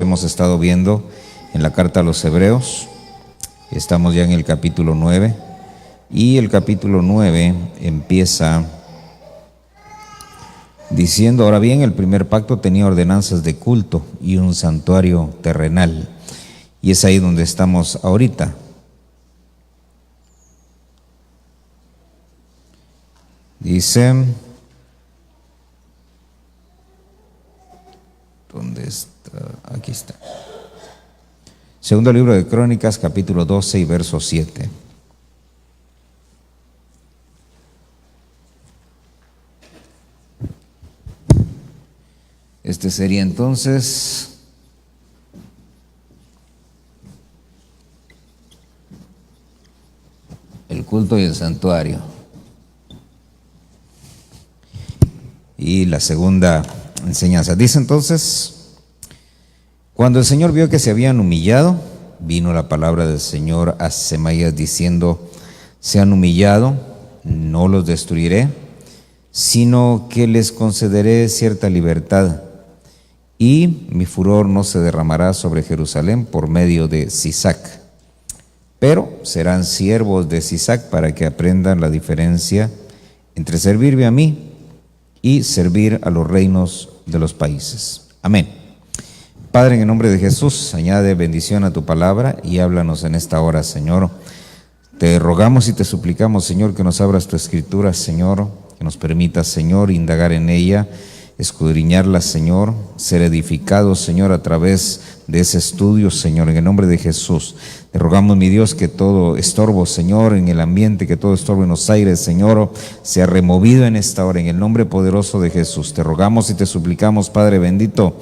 Hemos estado viendo en la carta a los Hebreos, estamos ya en el capítulo 9, y el capítulo 9 empieza diciendo: ahora bien, el primer pacto tenía ordenanzas de culto y un santuario terrenal, y es ahí donde estamos ahorita. Dice, ¿dónde está? Aquí está. Segundo libro de Crónicas, capítulo 12 y verso 7. Este sería entonces el culto y el santuario. Y la segunda enseñanza. Dice entonces: cuando el Señor vio que se habían humillado, vino la palabra del Señor a Semaías diciendo: se han humillado, no los destruiré, sino que les concederé cierta libertad, y mi furor no se derramará sobre Jerusalén por medio de Sisac, pero serán siervos de Sisac para que aprendan la diferencia entre servirme a mí y servir a los reinos de los países. Amén. Padre, en el nombre de Jesús, añade bendición a tu palabra y háblanos en esta hora, Señor. Te rogamos y te suplicamos, Señor, que nos abras tu escritura, Señor, que nos permitas, Señor, indagar en ella, escudriñarla, Señor, ser edificados, Señor, a través de ese estudio, Señor, en el nombre de Jesús. Te rogamos, mi Dios, que todo estorbo, Señor, en el ambiente, que todo estorbo en los aires, Señor, sea removido en esta hora, en el nombre poderoso de Jesús. Te rogamos y te suplicamos, Padre bendito,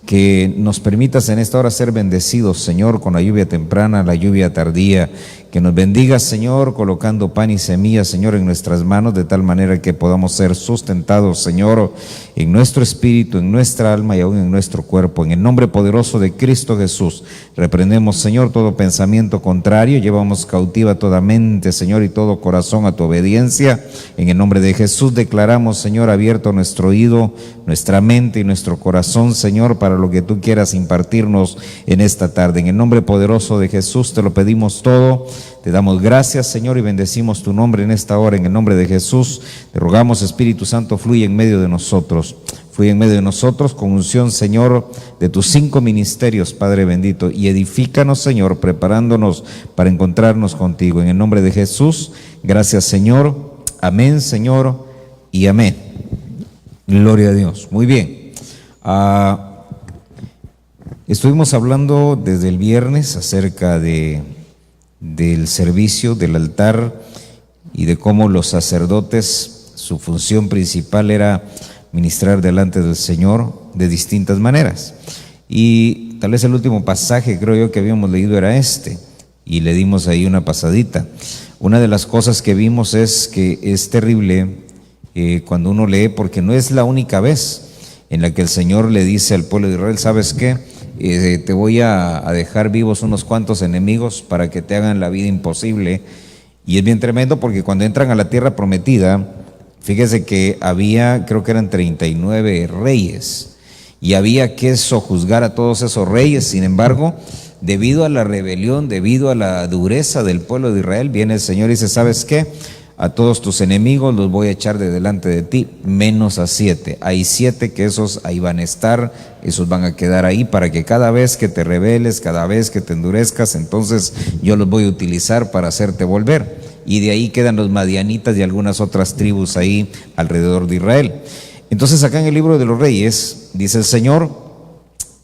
que nos permitas en esta hora ser bendecidos, Señor, con la lluvia temprana, la lluvia tardía. Que nos bendigas, Señor, colocando pan y semillas, Señor, en nuestras manos, de tal manera que podamos ser sustentados, Señor, en nuestro espíritu, en nuestra alma y aún en nuestro cuerpo. En el nombre poderoso de Cristo Jesús, reprendemos, Señor, todo pensamiento contrario, llevamos cautiva toda mente, Señor, y todo corazón a tu obediencia. En el nombre de Jesús declaramos, Señor, abierto nuestro oído, nuestra mente y nuestro corazón, Señor, para lo que tú quieras impartirnos en esta tarde. En el nombre poderoso de Jesús te lo pedimos todo. Te damos gracias, Señor, y bendecimos tu nombre en esta hora, en el nombre de Jesús. Te rogamos, Espíritu Santo, fluye en medio de nosotros. Fluye en medio de nosotros con unción, Señor, de tus 5 ministerios, Padre bendito, y edifícanos, Señor, preparándonos para encontrarnos contigo. En el nombre de Jesús, gracias, Señor. Amén, Señor, y amén. Gloria a Dios. Muy bien. Estuvimos hablando desde el viernes acerca del servicio, del altar, y de cómo los sacerdotes, su función principal era ministrar delante del Señor de distintas maneras. Y tal vez el último pasaje, creo yo, que habíamos leído era este, y le dimos ahí una pasadita. Una de las cosas que vimos es que es terrible cuando uno lee, porque no es la única vez en la que el Señor le dice al pueblo de Israel: ¿sabes qué? Te voy a dejar vivos unos cuantos enemigos para que te hagan la vida imposible. Y es bien tremendo, porque cuando entran a la tierra prometida, fíjese que había, creo que eran 39 reyes, y había que sojuzgar a todos esos reyes. Sin embargo, debido a la rebelión, debido a la dureza del pueblo de Israel, viene el Señor y dice: ¿sabes qué? A todos tus enemigos los voy a echar de delante de ti, menos a 7. Hay 7 que esos ahí van a estar, esos van a quedar ahí para que cada vez que te rebeles, cada vez que te endurezcas, entonces yo los voy a utilizar para hacerte volver. Y de ahí quedan los madianitas y algunas otras tribus ahí alrededor de Israel. Entonces acá en el libro de los Reyes, dice el Señor,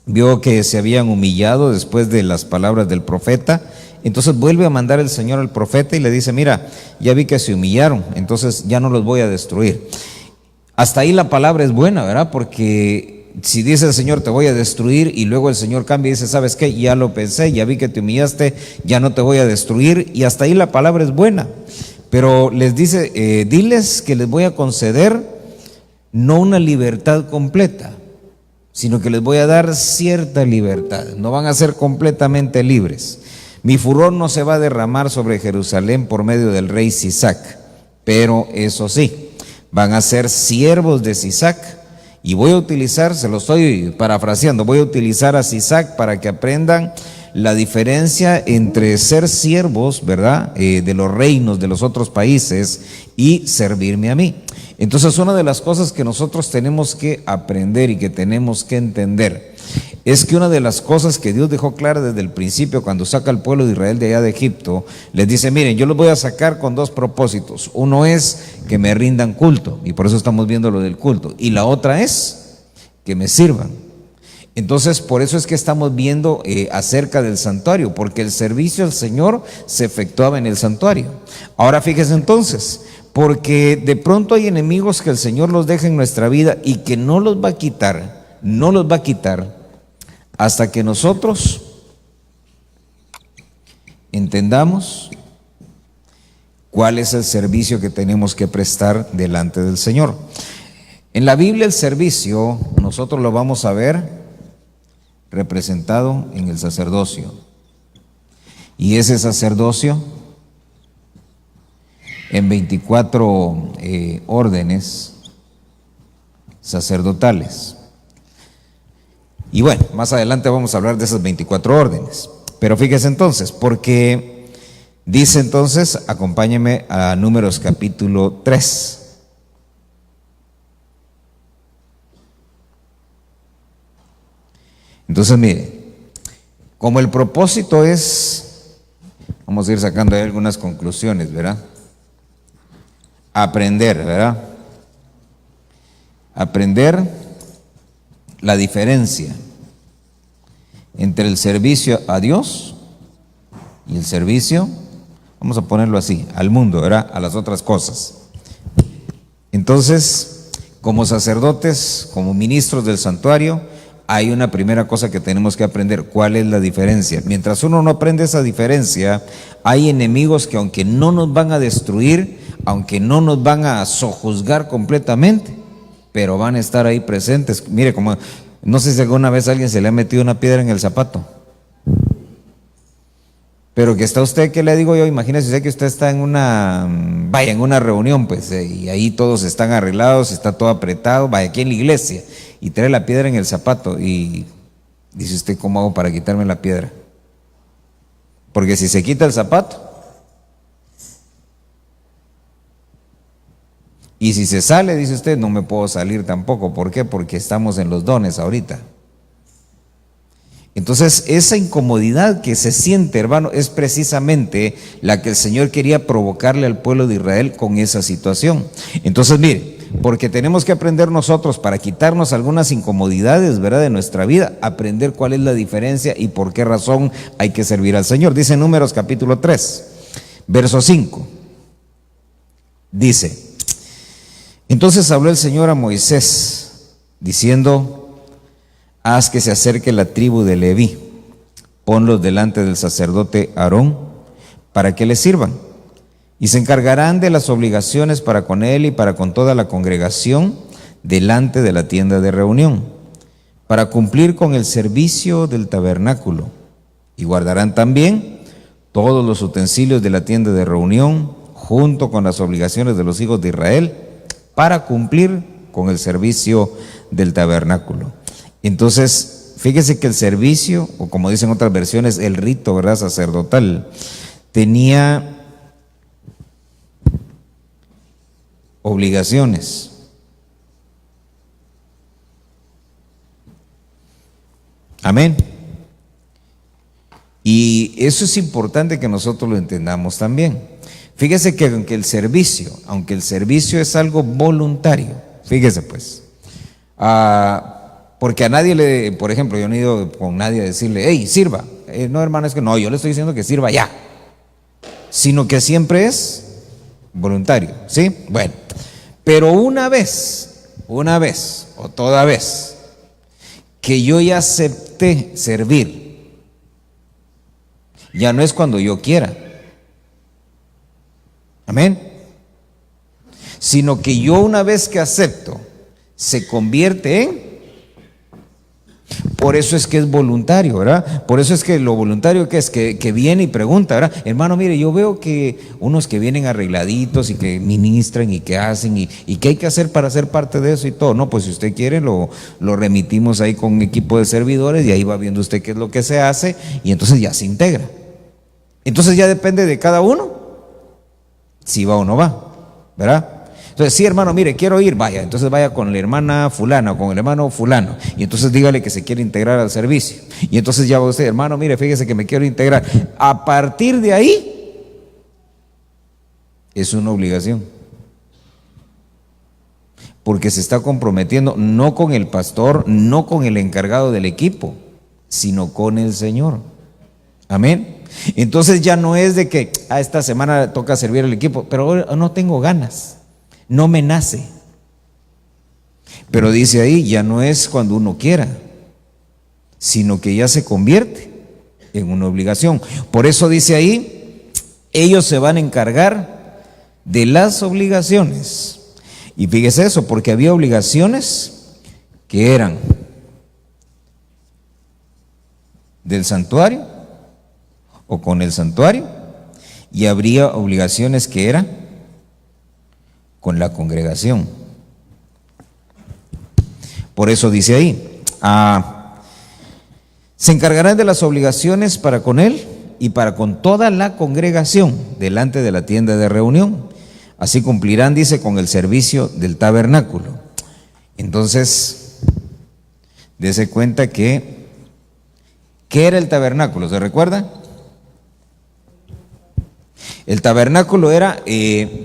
vio que se habían humillado después de las palabras del profeta. Entonces vuelve a mandar el Señor al profeta y le dice: mira, ya vi que se humillaron, entonces ya no los voy a destruir. Hasta ahí la palabra es buena, ¿verdad? Porque si dice el Señor: te voy a destruir, y luego el Señor cambia y dice: ¿sabes qué? Ya lo pensé, ya vi que te humillaste, ya no te voy a destruir, y hasta ahí la palabra es buena. Pero les dice, diles que les voy a conceder no una libertad completa, sino que les voy a dar cierta libertad, no van a ser completamente libres. Mi furor no se va a derramar sobre Jerusalén por medio del rey Sisac, pero eso sí, van a ser siervos de Sisac, Y voy a utilizar, se lo estoy parafraseando, voy a utilizar a Sisac para que aprendan la diferencia entre ser siervos, ¿verdad?, de los reinos de los otros países y servirme a mí. Entonces, una de las cosas que nosotros tenemos que aprender y que tenemos que entender es que una de las cosas que Dios dejó clara desde el principio cuando saca al pueblo de Israel de allá de Egipto, les dice, miren, yo los voy a sacar con dos propósitos. Uno es que me rindan culto, y por eso estamos viendo lo del culto, y la otra es que me sirvan. Entonces, por eso es que estamos viendo acerca del santuario, porque el servicio al Señor se efectuaba en el santuario. Ahora fíjese entonces, porque de pronto hay enemigos que el Señor los deja en nuestra vida y que no los va a quitar, no los va a quitar hasta que nosotros entendamos cuál es el servicio que tenemos que prestar delante del Señor. En la Biblia el servicio nosotros lo vamos a ver representado en el sacerdocio. Y ese sacerdocio en 24 órdenes sacerdotales. Y bueno, más adelante vamos a hablar de esas 24 órdenes. Pero fíjese entonces, porque dice entonces, acompáñeme a Números capítulo 3. Entonces, mire, como el propósito es, vamos a ir sacando ahí algunas conclusiones, ¿verdad? Aprender, ¿verdad? Aprender la diferencia entre el servicio a Dios y el servicio, vamos a ponerlo así, al mundo, ¿verdad?, a las otras cosas. Entonces, como sacerdotes, como ministros del santuario, hay una primera cosa que tenemos que aprender: ¿cuál es la diferencia? Mientras uno no aprende esa diferencia, hay enemigos que, aunque no nos van a destruir, aunque no nos van a sojuzgar completamente, pero van a estar ahí presentes. Mire, como no sé si alguna vez a alguien se le ha metido una piedra en el zapato, pero que está usted, ¿qué le digo yo? Imagínese usted que usted está en en una reunión, pues, y ahí todos están arreglados, está todo apretado, vaya, aquí en la iglesia, y trae la piedra en el zapato, y dice usted, ¿cómo hago para quitarme la piedra? Porque si se quita el zapato, y si se sale, dice usted, no me puedo salir tampoco. ¿Por qué? Porque estamos en los dones ahorita. Entonces, esa incomodidad que se siente, hermano, es precisamente la que el Señor quería provocarle al pueblo de Israel con esa situación. Entonces, mire, porque tenemos que aprender nosotros, para quitarnos algunas incomodidades, ¿verdad?, de nuestra vida, aprender cuál es la diferencia y por qué razón hay que servir al Señor. Dice Números capítulo 3, verso 5. Dice: entonces habló el Señor a Moisés, diciendo: haz que se acerque la tribu de Leví, ponlos delante del sacerdote Aarón, para que le sirvan, y se encargarán de las obligaciones para con él y para con toda la congregación delante de la tienda de reunión, para cumplir con el servicio del tabernáculo, y guardarán también todos los utensilios de la tienda de reunión, junto con las obligaciones de los hijos de Israel, para cumplir con el servicio del tabernáculo. Entonces, fíjese que el servicio, o como dicen otras versiones, el rito, ¿verdad?, sacerdotal, tenía obligaciones. Amén. Y eso es importante que nosotros lo entendamos también. Fíjese que aunque el servicio es algo voluntario, fíjese pues, porque a nadie por ejemplo, yo no he ido con nadie a decirle, hey, sirva. No, hermano, es que no, yo le estoy diciendo que sirva ya, sino que siempre es voluntario, ¿sí? Bueno, pero una vez o toda vez que yo ya acepté servir, ya no es cuando yo quiera. Amén. Sino que yo, una vez que acepto, se convierte Por eso es que es voluntario, ¿verdad? Por eso es que lo voluntario que es que viene y pregunta, ¿verdad? Hermano, mire, yo veo que unos que vienen arregladitos y que ministran y que hacen y qué hay que hacer para ser parte de eso y todo. No, pues si usted quiere lo remitimos ahí con un equipo de servidores y ahí va viendo usted qué es lo que se hace y entonces ya se integra. Entonces ya depende de cada uno si va o no va, ¿verdad? Entonces, sí, hermano, mire, quiero ir, vaya, entonces vaya con la hermana fulana o con el hermano fulano, y entonces dígale que se quiere integrar al servicio, y entonces ya va usted, hermano, mire, fíjese que me quiero integrar. A partir de ahí, es una obligación, porque se está comprometiendo no con el pastor, no con el encargado del equipo, sino con el Señor. Amén. Entonces ya no es de que esta semana toca servir al equipo, pero ahora no tengo ganas. No me nace. Pero dice ahí, ya no es cuando uno quiera, sino que ya se convierte en una obligación. Por eso dice ahí, ellos se van a encargar de las obligaciones. Y fíjese eso, porque había obligaciones que eran del santuario o con el santuario, y habría obligaciones que eran con la congregación. Por eso dice ahí, se encargarán de las obligaciones para con él y para con toda la congregación delante de la tienda de reunión. Así cumplirán, dice, con el servicio del tabernáculo. Entonces, dése cuenta que, ¿qué era el tabernáculo? ¿Se recuerda? El tabernáculo era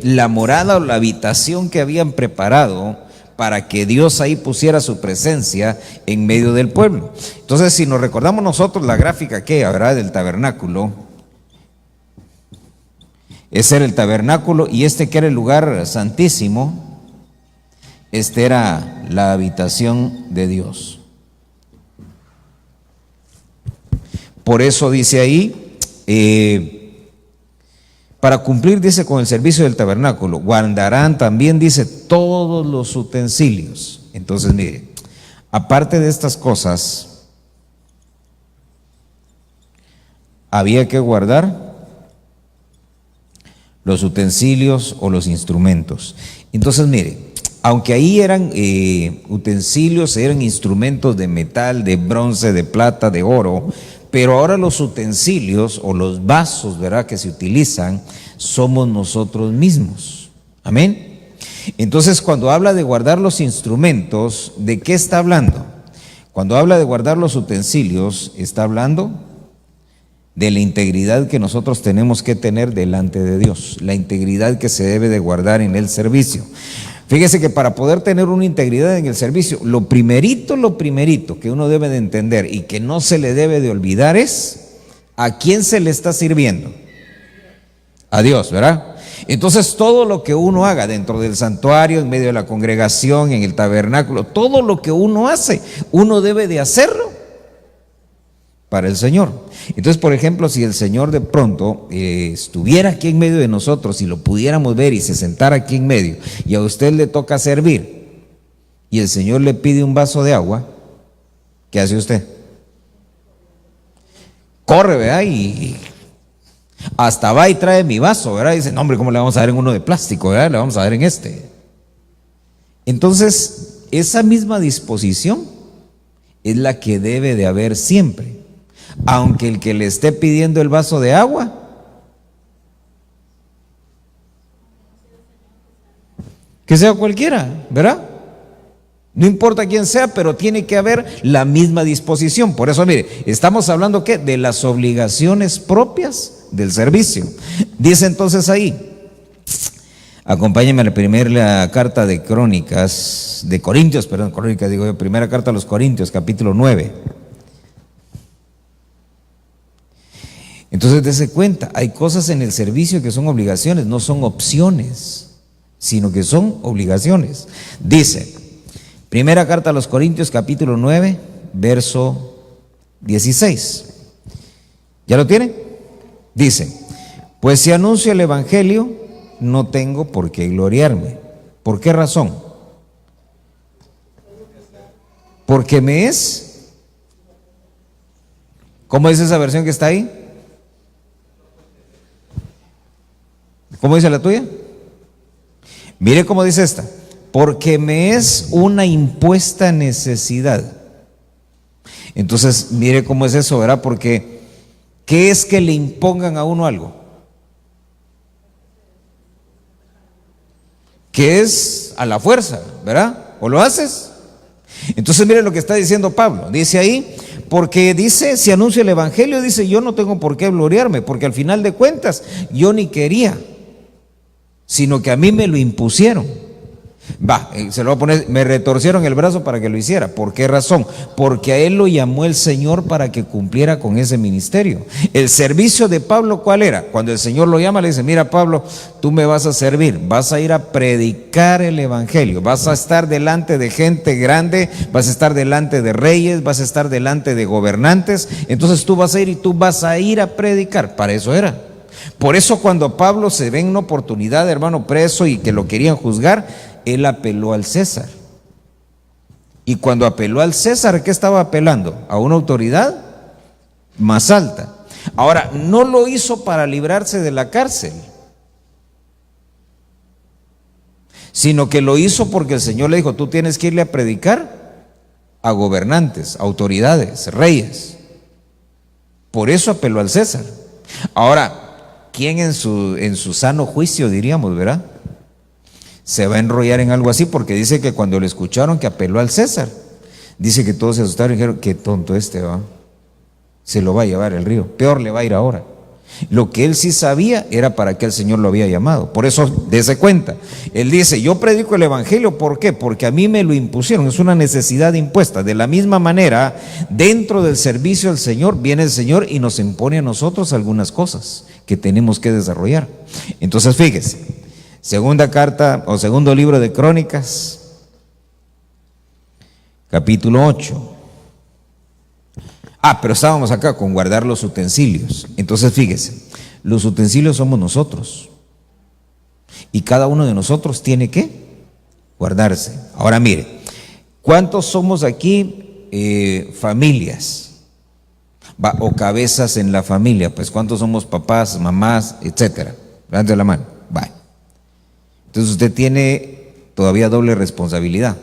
la morada o la habitación que habían preparado para que Dios ahí pusiera su presencia en medio del pueblo. Entonces, si nos recordamos nosotros la gráfica que habrá del tabernáculo, ese era el tabernáculo y este que era el lugar santísimo, este era la habitación de Dios. Por eso dice ahí, para cumplir, dice, con el servicio del tabernáculo, guardarán también, dice, todos los utensilios. Entonces, mire, aparte de estas cosas, había que guardar los utensilios o los instrumentos. Entonces, mire, aunque ahí eran utensilios, eran instrumentos de metal, de bronce, de plata, de oro, pero ahora los utensilios o los vasos, ¿verdad?, que se utilizan, somos nosotros mismos. Amén. Entonces, cuando habla de guardar los instrumentos, ¿de qué está hablando? Cuando habla de guardar los utensilios, está hablando de la integridad que nosotros tenemos que tener delante de Dios, la integridad que se debe de guardar en el servicio. Fíjese que para poder tener una integridad en el servicio, lo primerito que uno debe de entender y que no se le debe de olvidar es ¿a quién se le está sirviendo? A Dios, ¿verdad? Entonces todo lo que uno haga dentro del santuario, en medio de la congregación, en el tabernáculo, todo lo que uno hace, uno debe de hacerlo para el Señor. Entonces, por ejemplo, si el Señor de pronto estuviera aquí en medio de nosotros y lo pudiéramos ver y se sentara aquí en medio y a usted le toca servir y el Señor le pide un vaso de agua, ¿qué hace usted? Corre, ¿verdad? Y hasta va y trae mi vaso, ¿verdad? Y dice, no, hombre, ¿cómo le vamos a dar en uno de plástico, ¿verdad? Le vamos a dar en este. Entonces, esa misma disposición es la que debe de haber siempre. Aunque el que le esté pidiendo el vaso de agua que sea cualquiera, ¿verdad? No importa quién sea, pero tiene que haber la misma disposición. Por eso, mire, estamos hablando ¿qué? De las obligaciones propias del servicio. Dice entonces ahí, acompáñenme a la primera carta de Crónicas, de Corintios, perdón, Crónicas digo yo, primera carta a los Corintios, capítulo 9. Entonces, dése cuenta, hay cosas en el servicio que son obligaciones, no son opciones, sino que son obligaciones. Dice, primera carta a los Corintios, capítulo 9, verso 16. ¿Ya lo tiene? Dice, pues si anuncio el evangelio, no tengo por qué gloriarme. ¿Por qué razón? Porque me es ¿Cómo dice esa versión que está ahí? ¿Cómo dice la tuya? Mire cómo dice esta: porque me es una impuesta necesidad. Entonces, mire cómo es eso, ¿verdad? Porque ¿qué es que le impongan a uno algo? Que es a la fuerza, ¿verdad? ¿O lo haces? Entonces mire lo que está diciendo Pablo. Dice ahí, porque dice, si anuncio el evangelio, dice, yo no tengo por qué gloriarme, porque al final de cuentas yo ni quería, sino que a mí me lo impusieron. Se lo voy a poner, me retorcieron el brazo para que lo hiciera. ¿Por qué razón? Porque a él lo llamó el Señor para que cumpliera con ese ministerio. El servicio de Pablo, ¿cuál era? Cuando el Señor lo llama, le dice, mira Pablo, tú me vas a servir, vas a ir a predicar el evangelio, vas a estar delante de gente grande, vas a estar delante de reyes, vas a estar delante de gobernantes, entonces tú vas a ir y tú vas a ir a predicar. Para eso era. Por eso cuando Pablo se ve en una oportunidad, hermano, preso y que lo querían juzgar, él apeló al César. Y cuando apeló al César, ¿qué estaba apelando? A una autoridad más alta. Ahora, no lo hizo para librarse de la cárcel, sino que lo hizo porque el Señor le dijo, tú tienes que irle a predicar a gobernantes, autoridades, reyes. Por eso apeló al César. Ahora, ¿quién en su sano juicio, diríamos, verdad, se va a enrollar en algo así? Porque dice que cuando le escucharon que apeló al César, dice que todos se asustaron y dijeron, qué tonto va, se lo va a llevar el río, peor le va a ir ahora. Lo que él sí sabía era para qué el Señor lo había llamado. Por eso, dése cuenta, él dice, yo predico el evangelio, ¿por qué? Porque a mí me lo impusieron, es una necesidad impuesta. De la misma manera, dentro del servicio al Señor, viene el Señor y nos impone a nosotros algunas cosas que tenemos que desarrollar. Entonces, fíjese, segunda carta o segundo libro de Crónicas, capítulo 8. Pero estábamos acá con guardar los utensilios. Entonces fíjese, los utensilios somos nosotros y cada uno de nosotros tiene que guardarse. Ahora mire, ¿cuántos somos aquí familias? O cabezas en la familia. Pues ¿cuántos somos papás, mamás, etcétera? Levante la mano. Entonces usted tiene todavía doble responsabilidad.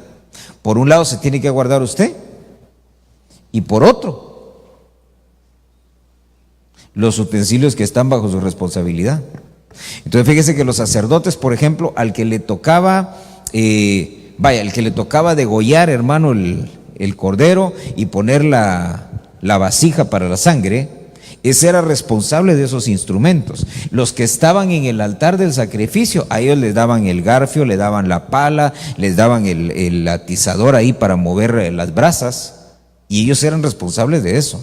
Por un lado se tiene que guardar usted y por otro los utensilios que están bajo su responsabilidad. Entonces fíjese que los sacerdotes, por ejemplo, al que le tocaba degollar, hermano, el cordero y poner la vasija para la sangre, ese era responsable de esos instrumentos. Los que estaban en el altar del sacrificio, a ellos les daban el garfio, le daban la pala, les daban el atizador ahí para mover las brasas, y ellos eran responsables de eso.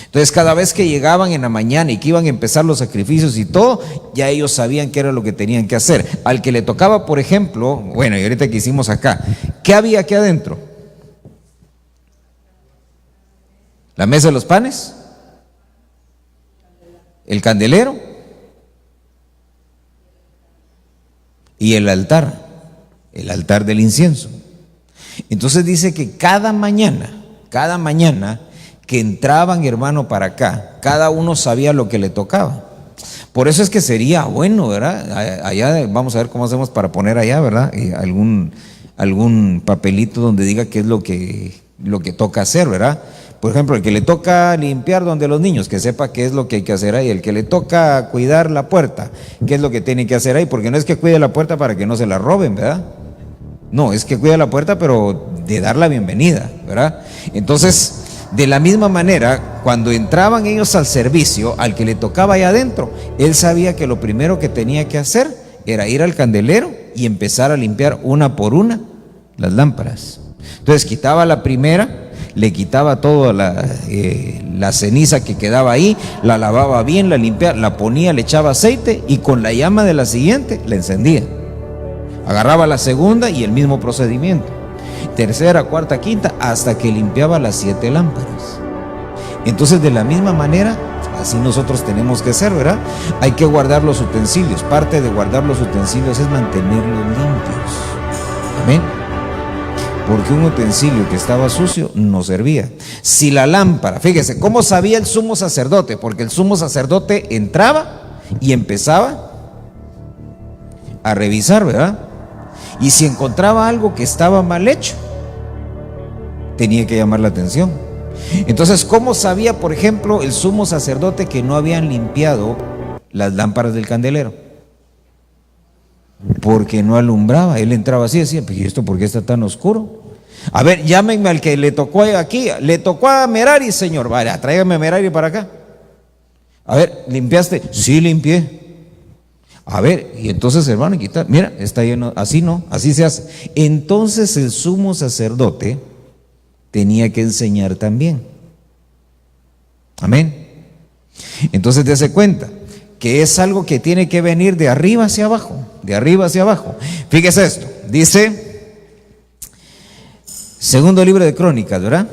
Entonces cada vez que llegaban en la mañana y que iban a empezar los sacrificios y todo, ya ellos sabían qué era lo que tenían que hacer. Al que le tocaba, por ejemplo, bueno, y ahorita que hicimos acá, ¿qué había aquí adentro? ¿La mesa de los panes? ¿El candelero? Y el altar del incienso. Entonces dice que cada mañana que entraban, hermano, para acá, cada uno sabía lo que le tocaba. Por eso es que sería bueno, ¿verdad? Allá vamos a ver cómo hacemos para poner allá, ¿verdad? Algún papelito donde diga qué es lo que toca hacer, ¿verdad? Por ejemplo, el que le toca limpiar donde los niños, que sepa qué es lo que hay que hacer ahí. El que le toca cuidar la puerta, qué es lo que tiene que hacer ahí. Porque no es que cuide la puerta para que no se la roben, ¿verdad? No, es que cuida la puerta, pero de dar la bienvenida, ¿verdad? Entonces, de la misma manera, cuando entraban ellos al servicio, al que le tocaba allá adentro, él sabía que lo primero que tenía que hacer era ir al candelero y empezar a limpiar una por una las lámparas. Entonces quitaba la primera, le quitaba toda la ceniza que quedaba ahí, la lavaba bien, la limpiaba, la ponía, le echaba aceite y con la llama de la siguiente la encendía. Agarraba la segunda y el mismo procedimiento. Tercera, cuarta, quinta, hasta que limpiaba las 7 lámparas. Entonces, de la misma manera, así nosotros tenemos que ser, ¿verdad? Hay que guardar los utensilios. Parte de guardar los utensilios es mantenerlos limpios. Amén. porque un utensilio que estaba sucio no servía. Si la lámpara, fíjese, ¿cómo sabía el sumo sacerdote? Porque el sumo sacerdote entraba y empezaba a revisar, ¿verdad? Y si encontraba algo que estaba mal hecho, tenía que llamar la atención. Entonces, ¿cómo sabía, por ejemplo, el sumo sacerdote que no habían limpiado las lámparas del candelero? Porque no alumbraba. Él entraba así y decía, ¿y esto por qué está tan oscuro? A ver, llámenme al que le tocó aquí. Le tocó a Merari, señor. Vale, tráigame a Merari para acá. A ver, ¿limpiaste? Sí, limpié. A ver, y entonces, hermano, quitar. Mira, está lleno. Así no, así se hace. Entonces el sumo sacerdote tenía que enseñar también. Amén. Entonces dése cuenta que es algo que tiene que venir de arriba hacia abajo, de arriba hacia abajo. Fíjese esto, dice segundo libro de Crónicas, ¿verdad?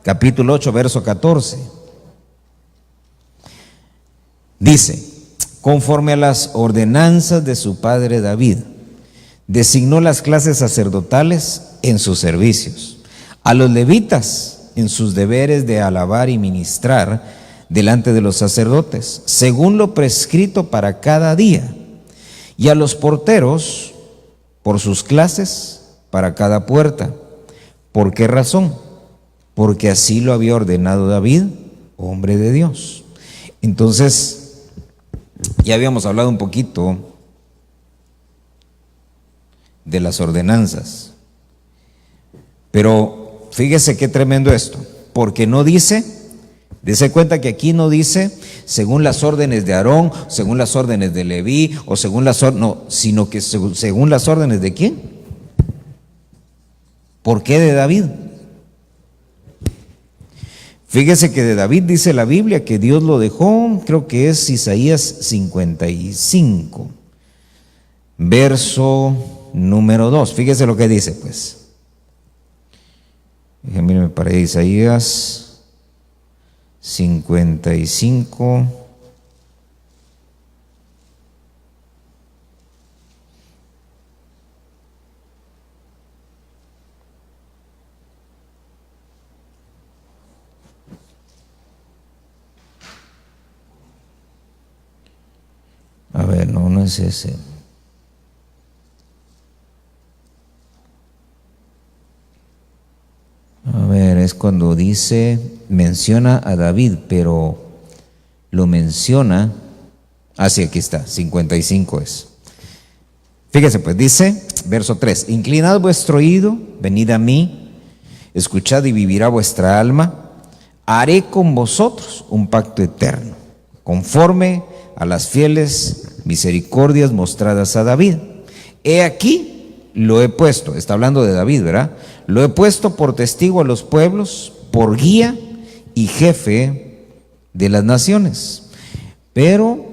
Capítulo 8, verso 14. Dice, conforme a las ordenanzas de su padre David, designó las clases sacerdotales en sus servicios, a los levitas en sus deberes de alabar y ministrar delante de los sacerdotes, según lo prescrito para cada día, y a los porteros por sus clases para cada puerta. ¿Por qué razón? Porque así lo había ordenado David, hombre de Dios. Entonces, ya habíamos hablado un poquito de las ordenanzas, pero fíjese qué tremendo esto, porque no dice, dése cuenta que aquí no dice según las órdenes de Aarón, según las órdenes de Leví, o según las órdenes, no, sino que según las órdenes de ¿quién? ¿Por qué de David? Fíjese que de David dice la Biblia que Dios lo dejó, creo que es Isaías 55, verso número 2. Fíjese lo que dice, pues. Déjenme para Isaías 55. A ver, no es ese. A ver, es cuando dice, menciona a David, pero lo menciona, sí, aquí está, 55 es. Fíjese pues, dice, verso 3, inclinad vuestro oído, venid a mí, escuchad y vivirá vuestra alma, haré con vosotros un pacto eterno, conforme a las fieles misericordias mostradas a David. He aquí, lo he puesto, está hablando de David, ¿verdad? Lo he puesto por testigo a los pueblos, por guía y jefe de las naciones. Pero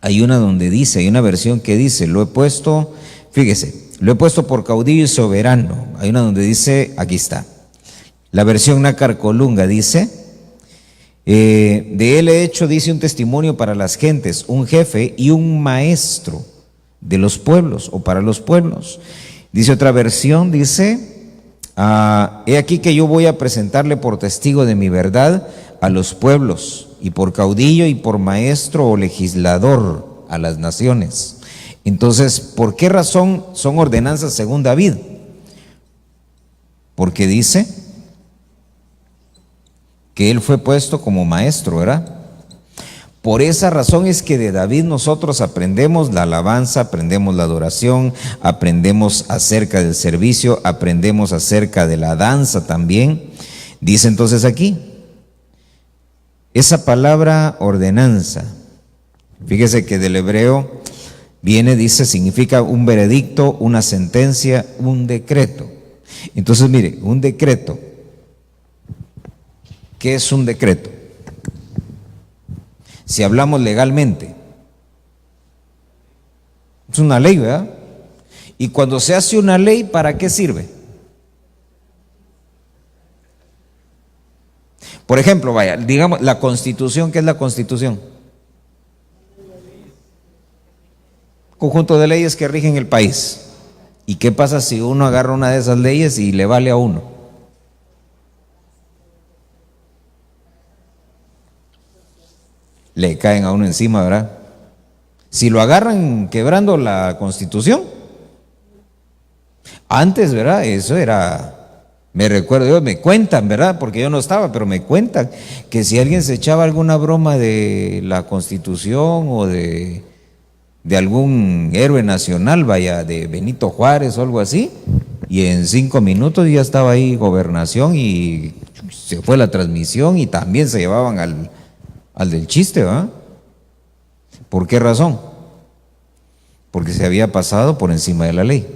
hay una donde dice, hay una versión que dice, lo he puesto, fíjese, lo he puesto por caudillo y soberano. Hay una donde dice, aquí está. La versión Nácar Colunga dice, de él he hecho, dice, un testimonio para las gentes, un jefe y un maestro de los pueblos o para los pueblos. Dice otra versión, dice, he aquí que yo voy a presentarle por testigo de mi verdad a los pueblos y por caudillo y por maestro o legislador a las naciones. Entonces, ¿por qué razón son ordenanzas según David? Porque dice que él fue puesto como maestro, ¿verdad? Por esa razón es que de David nosotros aprendemos la alabanza, aprendemos la adoración, aprendemos acerca del servicio, aprendemos acerca de la danza también. Dice entonces aquí, esa palabra ordenanza, fíjese que del hebreo viene, dice, significa un veredicto, una sentencia, un decreto. Entonces mire, un decreto, ¿qué es un decreto? Si hablamos legalmente, es una ley, ¿verdad? Y cuando se hace una ley, ¿para qué sirve? Por ejemplo, vaya, digamos, la Constitución, ¿qué es la Constitución? Conjunto de leyes que rigen el país. ¿Y qué pasa si uno agarra una de esas leyes y le vale a uno? Le caen a uno encima, ¿verdad? Si lo agarran quebrando la Constitución, antes, ¿verdad? Eso era, me recuerdo, yo me cuentan, ¿verdad? Porque yo no estaba, pero me cuentan que si alguien se echaba alguna broma de la Constitución o de algún héroe nacional, vaya, de Benito Juárez o algo así, y en 5 minutos ya estaba ahí gobernación y se fue la transmisión y también se llevaban al del chiste, ¿va? ¿Por qué razón? Porque se había pasado por encima de la ley.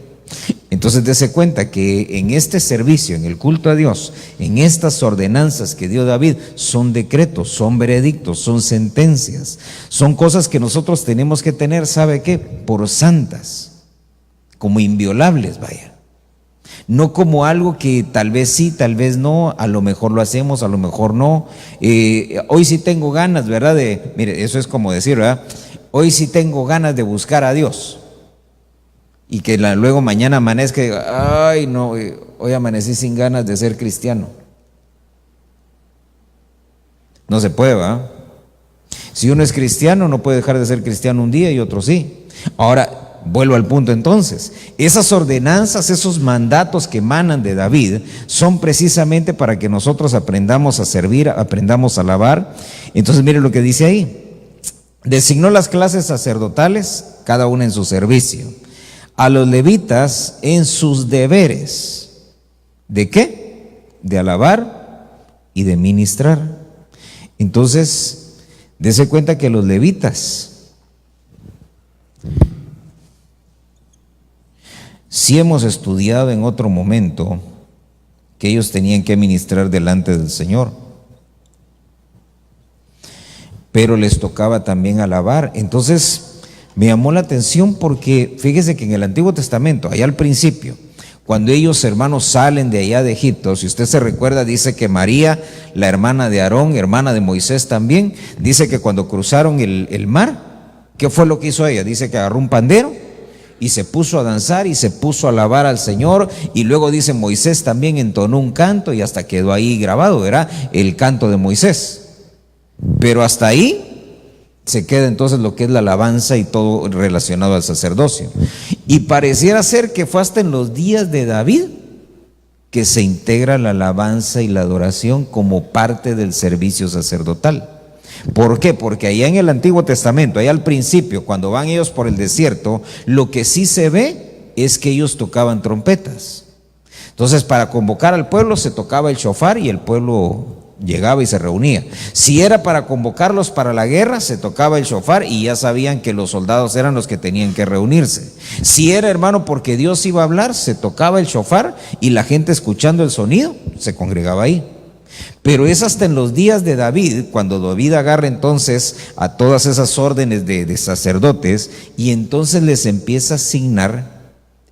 Entonces dése cuenta que en este servicio, en el culto a Dios, en estas ordenanzas que dio David, son decretos, son veredictos, son sentencias, son cosas que nosotros tenemos que tener, ¿sabe qué? Por santas, como inviolables, vaya. No como algo que tal vez sí, tal vez no, a lo mejor lo hacemos, a lo mejor no. Hoy sí tengo ganas, ¿verdad? Mire, eso es como decir, ¿verdad? Hoy sí tengo ganas de buscar a Dios. Y que luego mañana amanezca y diga, ay no, hoy amanecí sin ganas de ser cristiano. No se puede, ¿va? Si uno es cristiano, no puede dejar de ser cristiano un día y otro sí. Ahora, vuelvo al punto entonces. Esas ordenanzas, esos mandatos que emanan de David, son precisamente para que nosotros aprendamos a servir, aprendamos a alabar. Entonces, mire lo que dice ahí. Designó las clases sacerdotales, cada una en su servicio. A los levitas en sus deberes. ¿De qué? De alabar y de ministrar. Entonces, dése cuenta que los levitas, sí hemos estudiado en otro momento que ellos tenían que ministrar delante del Señor, pero les tocaba también alabar. Entonces, me llamó la atención porque fíjese que en el Antiguo Testamento, allá al principio, cuando ellos, hermanos, salen de allá de Egipto, si usted se recuerda, dice que María, la hermana de Aarón, hermana de Moisés también, dice que cuando cruzaron el mar, ¿qué fue lo que hizo ella? Dice que agarró un pandero y se puso a danzar y se puso a alabar al Señor, y luego dice Moisés también entonó un canto y hasta quedó ahí grabado, ¿verdad? El canto de Moisés. Pero hasta ahí se queda entonces lo que es la alabanza y todo relacionado al sacerdocio. Y pareciera ser que fue hasta en los días de David que se integra la alabanza y la adoración como parte del servicio sacerdotal. ¿Por qué? Porque allá en el Antiguo Testamento, allá al principio, cuando van ellos por el desierto, lo que sí se ve es que ellos tocaban trompetas. Entonces, para convocar al pueblo se tocaba el shofar y el pueblo llegaba y se reunía. Si era para convocarlos para la guerra, se tocaba el shofar y ya sabían que los soldados eran los que tenían que reunirse. Si era, hermano, porque Dios iba a hablar, se tocaba el shofar y la gente, escuchando el sonido, se congregaba ahí. Pero es hasta en los días de David, cuando David agarra entonces a todas esas órdenes de sacerdotes, y entonces les empieza a asignar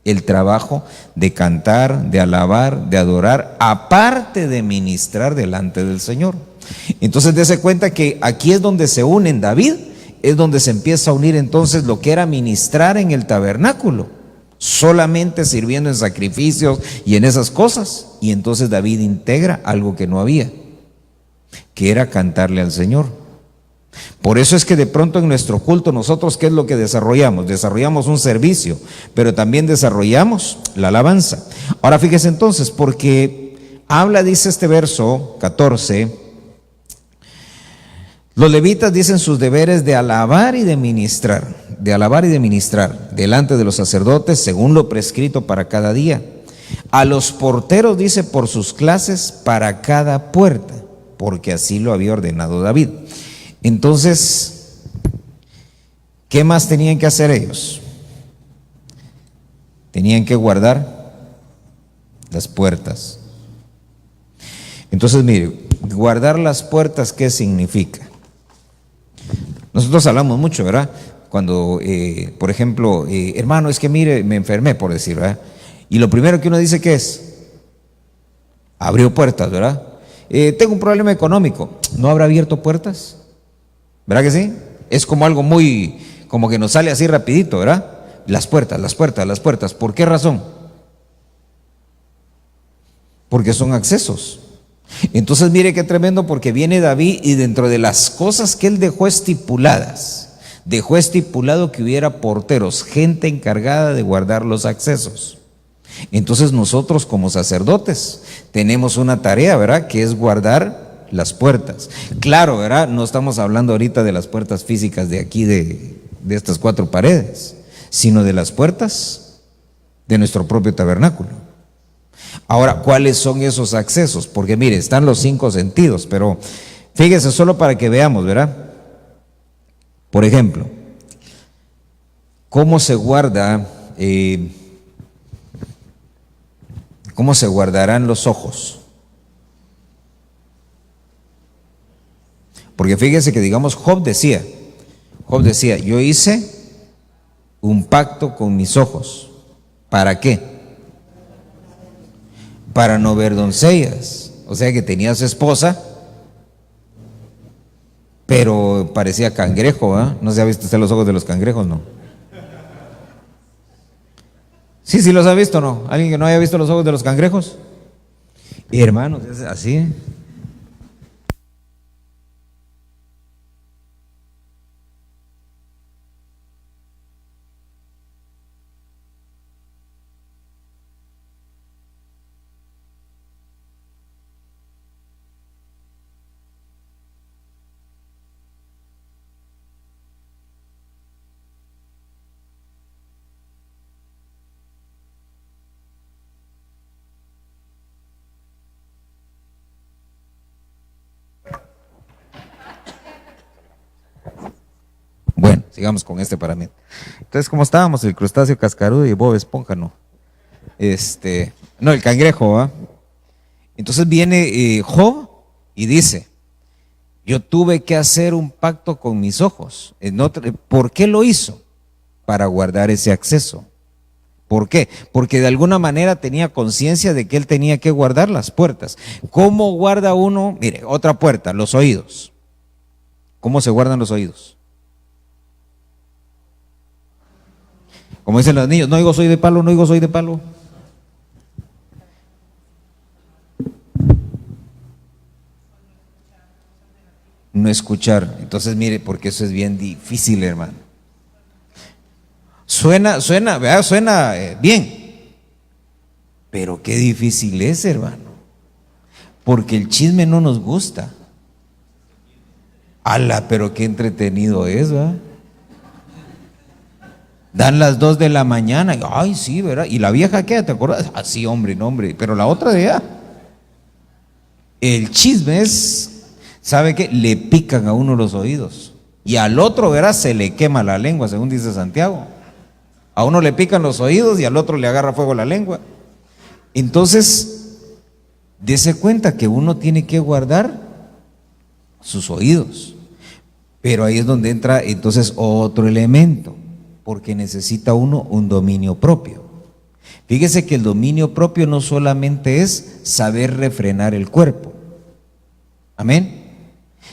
el trabajo de cantar, de alabar, de adorar, aparte de ministrar delante del Señor. Entonces dése cuenta que aquí es donde se unen David, es donde se empieza a unir entonces lo que era ministrar en el tabernáculo, solamente sirviendo en sacrificios y en esas cosas. Y entonces David integra algo que no había, que era cantarle al Señor. Por eso es que de pronto en nuestro culto nosotros, ¿qué es lo que desarrollamos? Desarrollamos un servicio, pero también desarrollamos la alabanza. Ahora fíjese entonces, porque habla, dice este verso 14, los levitas dicen sus deberes de alabar y de ministrar delante de los sacerdotes según lo prescrito para cada día. A los porteros dice por sus clases para cada puerta, porque así lo había ordenado David. Entonces, ¿qué más tenían que hacer ellos? Tenían que guardar las puertas. Entonces, mire, guardar las puertas, ¿qué significa? Nosotros hablamos mucho, ¿verdad? Cuando, por ejemplo, hermano, es que mire, me enfermé, por decir, ¿verdad? Y lo primero que uno dice, ¿qué es? Abrió puertas, ¿verdad? Tengo un problema económico. ¿No habrá abierto puertas? ¿Verdad que sí? Es como algo muy, como que nos sale así rapidito, ¿verdad? Las puertas, las puertas, las puertas. ¿Por qué razón? Porque son accesos. Entonces mire qué tremendo, porque viene David y dentro de las cosas que él dejó estipuladas, dejó estipulado que hubiera porteros, gente encargada de guardar los accesos. Entonces nosotros como sacerdotes tenemos una tarea, ¿verdad? Que es guardar las puertas. Claro, ¿verdad? No estamos hablando ahorita de las puertas físicas de aquí, de estas 4 paredes, sino de las puertas de nuestro propio tabernáculo. Ahora, ¿cuáles son esos accesos? Porque mire, están los 5 sentidos, pero fíjese solo para que veamos, ¿verdad? Por ejemplo, ¿cómo se guarda, cómo se guardarán los ojos? Porque fíjese que, digamos, Job decía, yo hice un pacto con mis ojos. ¿Para qué? Para no ver doncellas. O sea que tenía su esposa, pero parecía cangrejo, ¿eh? No se ha visto usted los ojos de los cangrejos, ¿no? Sí, sí los ha visto, ¿no? ¿Alguien que no haya visto los ojos de los cangrejos? Y hermanos, es así. Bueno, sigamos con este parámetro. Entonces, como estábamos, el crustáceo cascarudo y Bob Esponja, no. No, el cangrejo, ¿va? Entonces viene Job y dice, yo tuve que hacer un pacto con mis ojos. ¿Por qué lo hizo? Para guardar ese acceso. ¿Por qué? Porque de alguna manera tenía conciencia de que él tenía que guardar las puertas. ¿Cómo guarda uno? Mire, otra puerta, los oídos. ¿Cómo se guardan los oídos? Como dicen los niños, no oigo soy de palo, no oigo soy de palo. No escuchar. Entonces mire, porque eso es bien difícil, hermano. Suena, ¿verdad? Suena bien, pero qué difícil es, hermano, porque el chisme no nos gusta. ¡Hala! Pero qué entretenido es, ¿verdad? Dan las 2 de la mañana, ay, sí, ¿verdad? ¿Y la vieja qué? ¿Te acuerdas? Ah, sí, hombre, no, hombre, pero la otra de allá. El chisme es, ¿sabe qué? Le pican a uno los oídos y al otro, ¿verdad? Se le quema la lengua, según dice Santiago. A uno le pican los oídos y al otro le agarra fuego la lengua. Entonces, dése cuenta que uno tiene que guardar sus oídos. Pero ahí es donde entra entonces otro elemento, porque necesita uno un dominio propio. Fíjese que el dominio propio no solamente es saber refrenar el cuerpo, amén,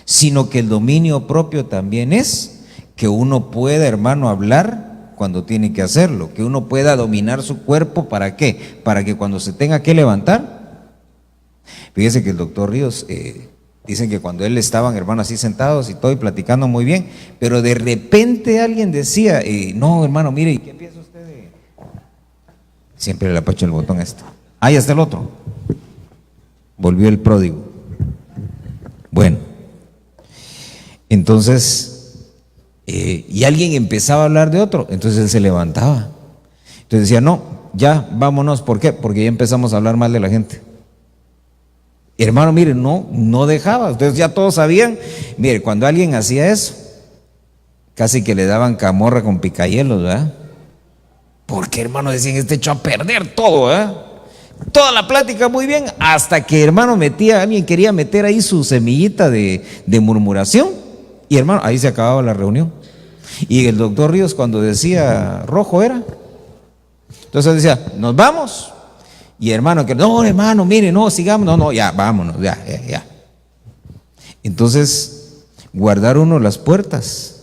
sino que el dominio propio también es que uno pueda, hermano, hablar cuando tiene que hacerlo, que uno pueda dominar su cuerpo. ¿Para qué? Para que cuando se tenga que levantar. Fíjese que el doctor Ríos, dicen que cuando él estaban, hermano, así sentados y todo y platicando muy bien, pero de repente alguien decía, no, hermano, mire, ¿y qué piensa usted de...? Siempre le apacho el botón esto. Ahí está el otro. Volvió el pródigo. Bueno, entonces... y alguien empezaba a hablar de otro, entonces él se levantaba. Entonces decía, no, ya vámonos. ¿Por qué? Porque ya empezamos a hablar mal de la gente. Hermano, mire, no dejaba. Entonces ya todos sabían. Mire, cuando alguien hacía eso, casi que le daban camorra con picayelos, ¿verdad? Porque, hermano, decían, este echó a perder todo, ¿verdad? Toda la plática muy bien, hasta que, hermano, alguien quería meter ahí su semillita de murmuración. Y, hermano, ahí se acababa la reunión. Y el doctor Ríos, cuando decía rojo era, entonces decía, nos vamos. Y hermano, que no, hermano, mire, no, sigamos, no, ya, vámonos, ya. Entonces, guardar uno las puertas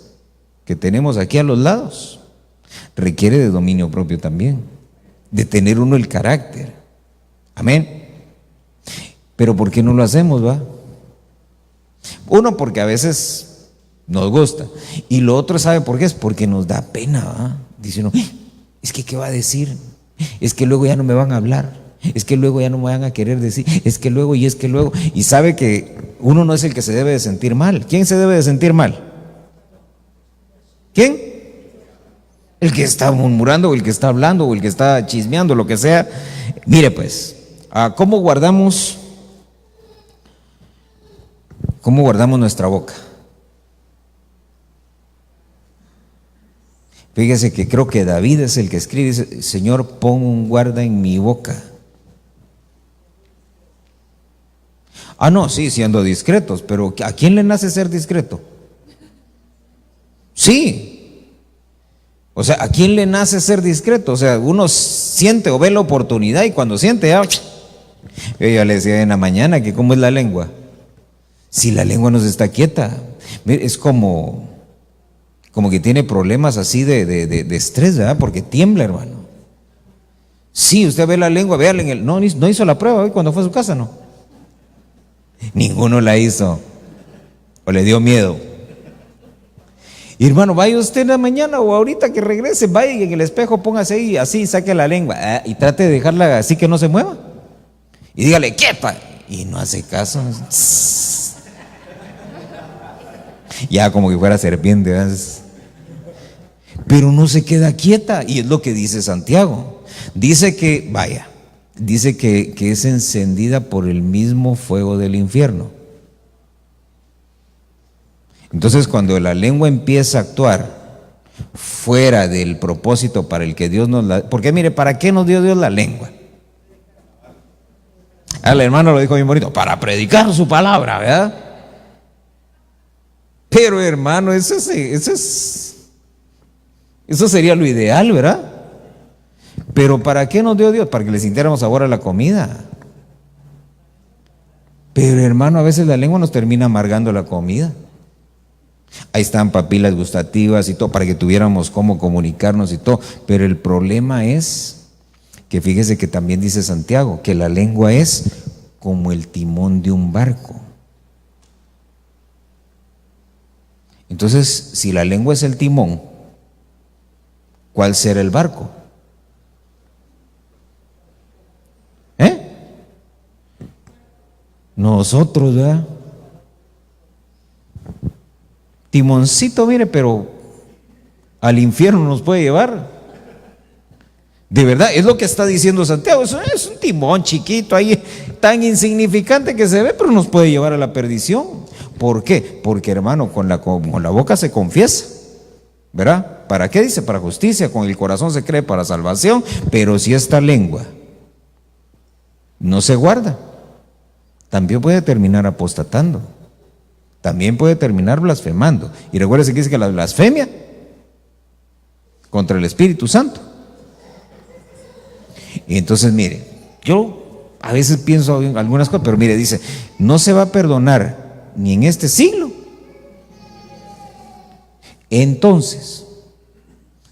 que tenemos aquí a los lados. requiere de dominio propio también, de tener uno el carácter. Amén. Pero ¿por qué no lo hacemos, va? Uno, porque a veces nos gusta. Y lo otro, ¿sabe por qué? Es porque nos da pena, va. Dice uno, es que ¿qué va a decir? Es que luego ya no me van a hablar. Es que luego ya no me van a querer decir. Es que luego. Y sabe que uno no es el que se debe de sentir mal. ¿Quién se debe de sentir mal? ¿Quién? El que está murmurando, o el que está hablando, o el que está chismeando, lo que sea. Mire pues, ¿cómo guardamos nuestra boca? Fíjese que creo que David es el que escribe, dice, Señor, pon un guarda en mi boca. No, sí, siendo discretos, pero ¿a quién le nace ser discreto? Sí. O sea, ¿a quién le nace ser discreto? O sea, uno siente o ve la oportunidad y cuando siente, yo ya le decía en la mañana que cómo es la lengua. Si la lengua no se está quieta, es como que tiene problemas así de estrés, ¿verdad? Porque tiembla, hermano. Sí, usted ve la lengua, véale no hizo la prueba hoy cuando fue a su casa, ¿no? Ninguno la hizo. O le dio miedo. Y hermano, vaya usted en la mañana o ahorita que regrese, vaya y en el espejo póngase ahí, así, saque la lengua y trate de dejarla así que no se mueva. Y dígale, ¡quieta! Y no hace caso. Ya como que fuera serpiente, ¿verdad? Pero no se queda quieta, y es lo que dice Santiago. Dice que es encendida por el mismo fuego del infierno. Entonces, cuando la lengua empieza a actuar fuera del propósito para el que Dios nos la... Porque mire, ¿para qué nos dio Dios la lengua? El hermano lo dijo bien bonito, para predicar su palabra, ¿verdad? Pero hermano, eso sería lo ideal, ¿verdad? Pero ¿para qué nos dio Dios? Para que le sintiéramos sabor a la comida. Pero hermano, a veces la lengua nos termina amargando la comida. Ahí están papilas gustativas y todo, para que tuviéramos cómo comunicarnos y todo. Pero el problema es que fíjese que también dice Santiago, que la lengua es como el timón de un barco. Entonces, si la lengua es el timón, ¿cuál será el barco? Nosotros, ¿verdad? Timoncito, mire, pero al infierno nos puede llevar. De verdad, es lo que está diciendo Santiago. Eso es un timón chiquito ahí, tan insignificante que se ve, pero nos puede llevar a la perdición. ¿Por qué? Porque hermano, con la boca se confiesa, ¿verdad? ¿Para qué dice? Para justicia. Con el corazón se cree para salvación. Pero si esta lengua no se guarda, también puede terminar apostatando, también puede terminar blasfemando. Y recuérdese que dice que la blasfemia contra el Espíritu Santo. Y entonces mire, yo a veces pienso en algunas cosas, pero mire, dice, no se va a perdonar ni en este siglo. Entonces,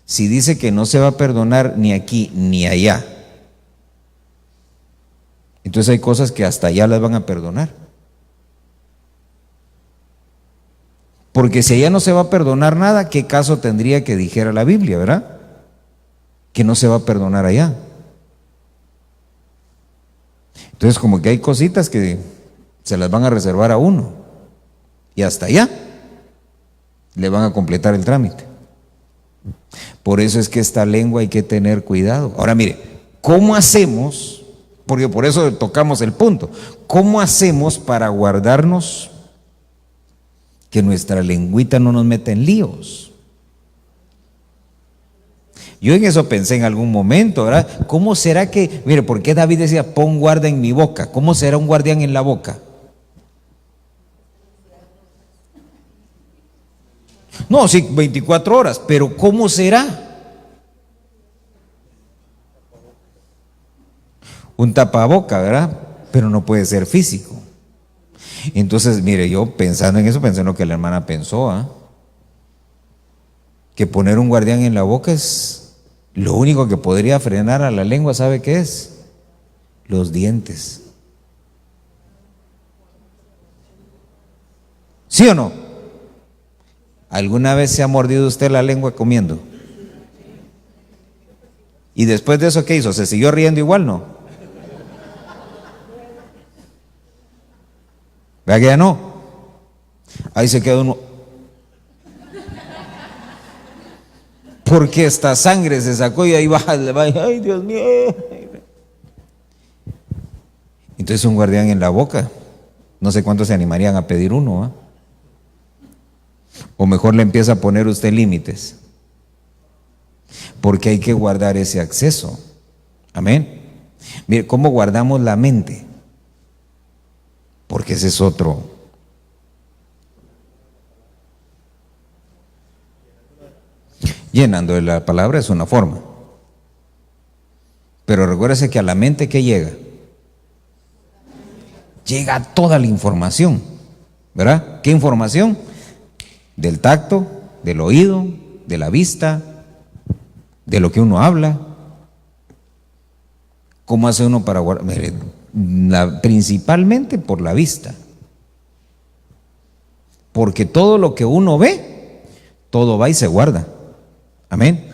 si dice que no se va a perdonar ni aquí ni allá, entonces hay cosas que hasta allá las van a perdonar. Porque si allá no se va a perdonar nada, ¿qué caso tendría que dijera la Biblia, verdad? Que no se va a perdonar allá. Entonces como que hay cositas que se las van a reservar a uno y hasta allá le van a completar el trámite. Por eso es que esta lengua hay que tener cuidado. Ahora mire, ¿cómo hacemos? Porque por eso tocamos el punto. ¿Cómo hacemos para guardarnos que nuestra lengüita no nos meta en líos? Yo en eso pensé en algún momento, ¿verdad? ¿Cómo será que, mire, ¿por qué David decía, pon guarda en mi boca? ¿Cómo será un guardián en la boca? No, sí, 24 horas, pero ¿cómo será? Un tapaboca, ¿verdad? Pero no puede ser físico. Entonces, mire, yo pensando en eso, pensé en lo que la hermana pensó, que poner un guardián en la boca es Lo único que podría frenar a la lengua, ¿sabe qué es? Los dientes. ¿Sí o no? ¿Alguna vez se ha mordido usted la lengua comiendo? ¿Y después de eso qué hizo? ¿Se siguió riendo igual, no? ¿Verdad que ya no? Ahí se queda uno. Porque esta sangre se sacó y ahí va, ay Dios mío. Entonces un guardián en la boca, no sé cuántos se animarían a pedir uno, ¿eh? O mejor le empieza a poner usted límites, porque hay que guardar ese acceso. Amén. Mire, ¿cómo guardamos la mente? Porque ese es otro. Llenando de la palabra es una forma. Pero recuérdese que a la mente, ¿qué llega? Llega toda la información, ¿verdad? ¿Qué información? Del tacto, del oído, de la vista, de lo que uno habla. ¿Cómo hace uno para guardar? Mire, principalmente por la vista. Porque todo lo que uno ve, todo va y se guarda. Amén.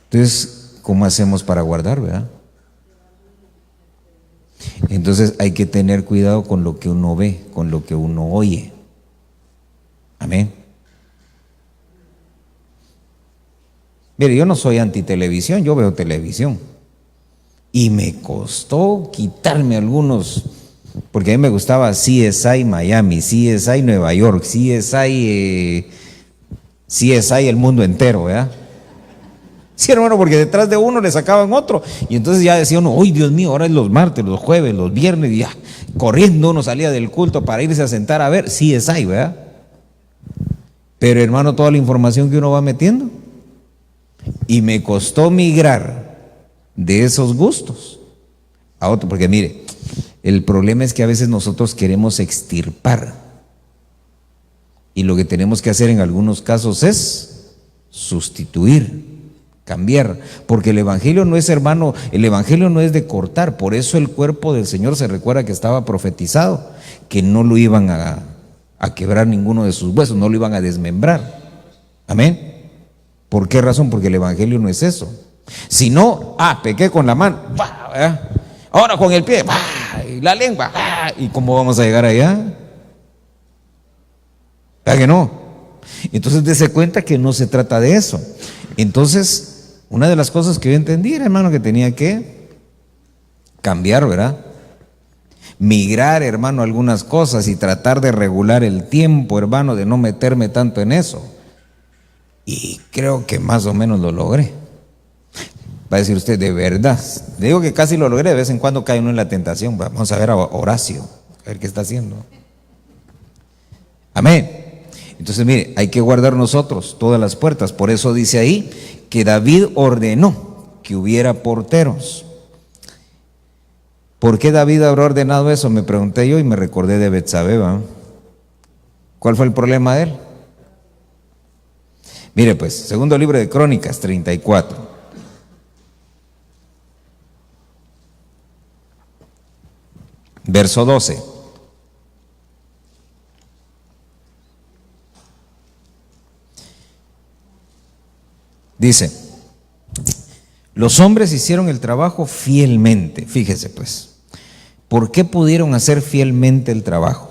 Entonces, ¿cómo hacemos para guardar, verdad? Entonces hay que tener cuidado con lo que uno ve, con lo que uno oye. Amén. Mire, yo no soy antitelevisión, yo veo televisión. Y me costó quitarme algunos, porque a mí me gustaba CSI Miami, CSI Nueva York, CSI el mundo entero, ¿verdad? Sí, hermano, porque detrás de uno le sacaban otro. Y entonces ya decía uno, ¡ay, Dios mío! Ahora es los martes, los jueves, los viernes, y ya corriendo uno salía del culto para irse a sentar a ver CSI, ¿verdad? Pero hermano, toda la información que uno va metiendo. Y me costó migrar de esos gustos a otro, porque mire, el problema es que a veces nosotros queremos extirpar. Y lo que tenemos que hacer en algunos casos es sustituir, cambiar, porque el evangelio no es, hermano, el evangelio no es de cortar. Por eso el cuerpo del Señor, se recuerda que estaba profetizado, que no lo iban a quebrar ninguno de sus huesos, no lo iban a desmembrar. Amén. ¿Por qué razón? Porque el evangelio no es eso. Si no, pequé con la mano, ahora con el pie, y la lengua, ¿y cómo vamos a llegar allá? ¿Verdad que no? Entonces dése cuenta que no se trata de eso. Entonces, una de las cosas que yo entendí, hermano, que tenía que cambiar, ¿verdad? Migrar, hermano, algunas cosas y tratar de regular el tiempo, hermano, de no meterme tanto en eso. Y creo que más o menos lo logré. Va a decir usted, de verdad. Le digo que casi lo logré, de vez en cuando cae uno en la tentación. Vamos a ver a Horacio, a ver qué está haciendo. Amén. Entonces, mire, hay que guardar nosotros todas las puertas. Por eso dice ahí que David ordenó que hubiera porteros. ¿Por qué David habrá ordenado eso? Me pregunté yo y me recordé de Betsabé. ¿Cuál fue el problema de él? Mire pues, segundo libro de Crónicas 34. Verso 12. Dice, los hombres hicieron el trabajo fielmente. Fíjese pues, ¿por qué pudieron hacer fielmente el trabajo?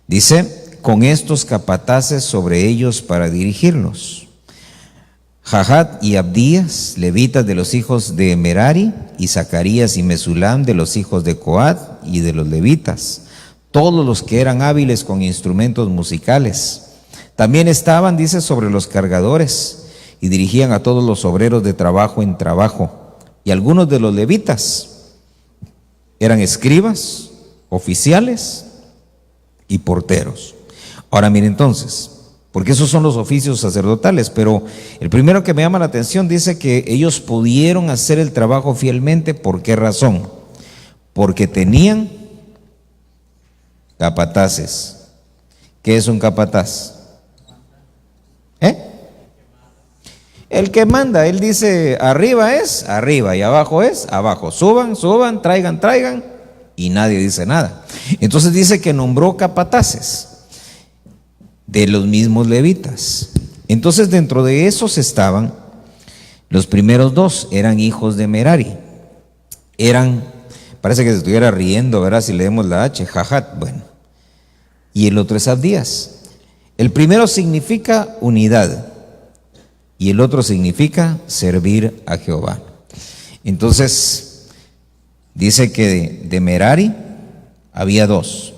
Dice, con estos capataces sobre ellos para dirigirlos. Jahat y Abdías, levitas de los hijos de Merari, y Zacarías y Mesulam de los hijos de Coat y de los levitas, todos los que eran hábiles con instrumentos musicales. También estaban, dice, sobre los cargadores, y dirigían a todos los obreros de trabajo en trabajo. Y algunos de los levitas eran escribas, oficiales y porteros. Ahora mire entonces, porque esos son los oficios sacerdotales, pero el primero que me llama la atención dice que ellos pudieron hacer el trabajo fielmente. ¿Por qué razón? Porque tenían capataces. ¿Qué es un capataz? El que manda, él dice, arriba es arriba y abajo es abajo. Suban, suban, traigan, traigan, y nadie dice nada. Entonces dice que nombró capataces de los mismos levitas. Entonces dentro de esos estaban los primeros dos, eran hijos de Merari. Parece que se estuviera riendo, ¿verdad? Si leemos la H, Jahat, bueno. Y el otro es Abdías. El primero significa unidad y el otro significa servir a Jehová. Entonces, dice que de Merari había dos.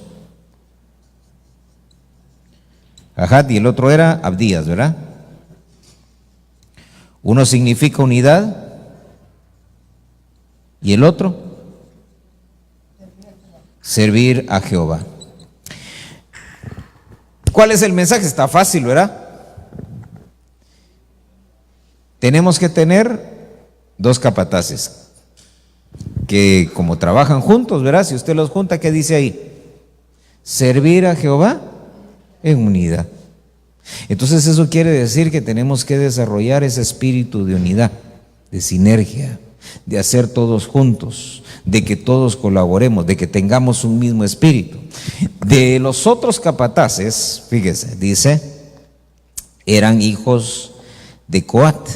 Jahat y el otro era Abdías, ¿verdad? Uno significa unidad y el otro servir a Jehová. ¿Cuál es el mensaje? Está fácil, ¿verdad? Tenemos que tener dos capataces que como trabajan juntos, ¿verdad? Si usted los junta, ¿qué dice ahí? Servir a Jehová en unidad. Entonces eso quiere decir que tenemos que desarrollar ese espíritu de unidad, de sinergia, de hacer todos juntos, de que todos colaboremos, de que tengamos un mismo espíritu. De los otros capataces, fíjese, dice, eran hijos de Coat.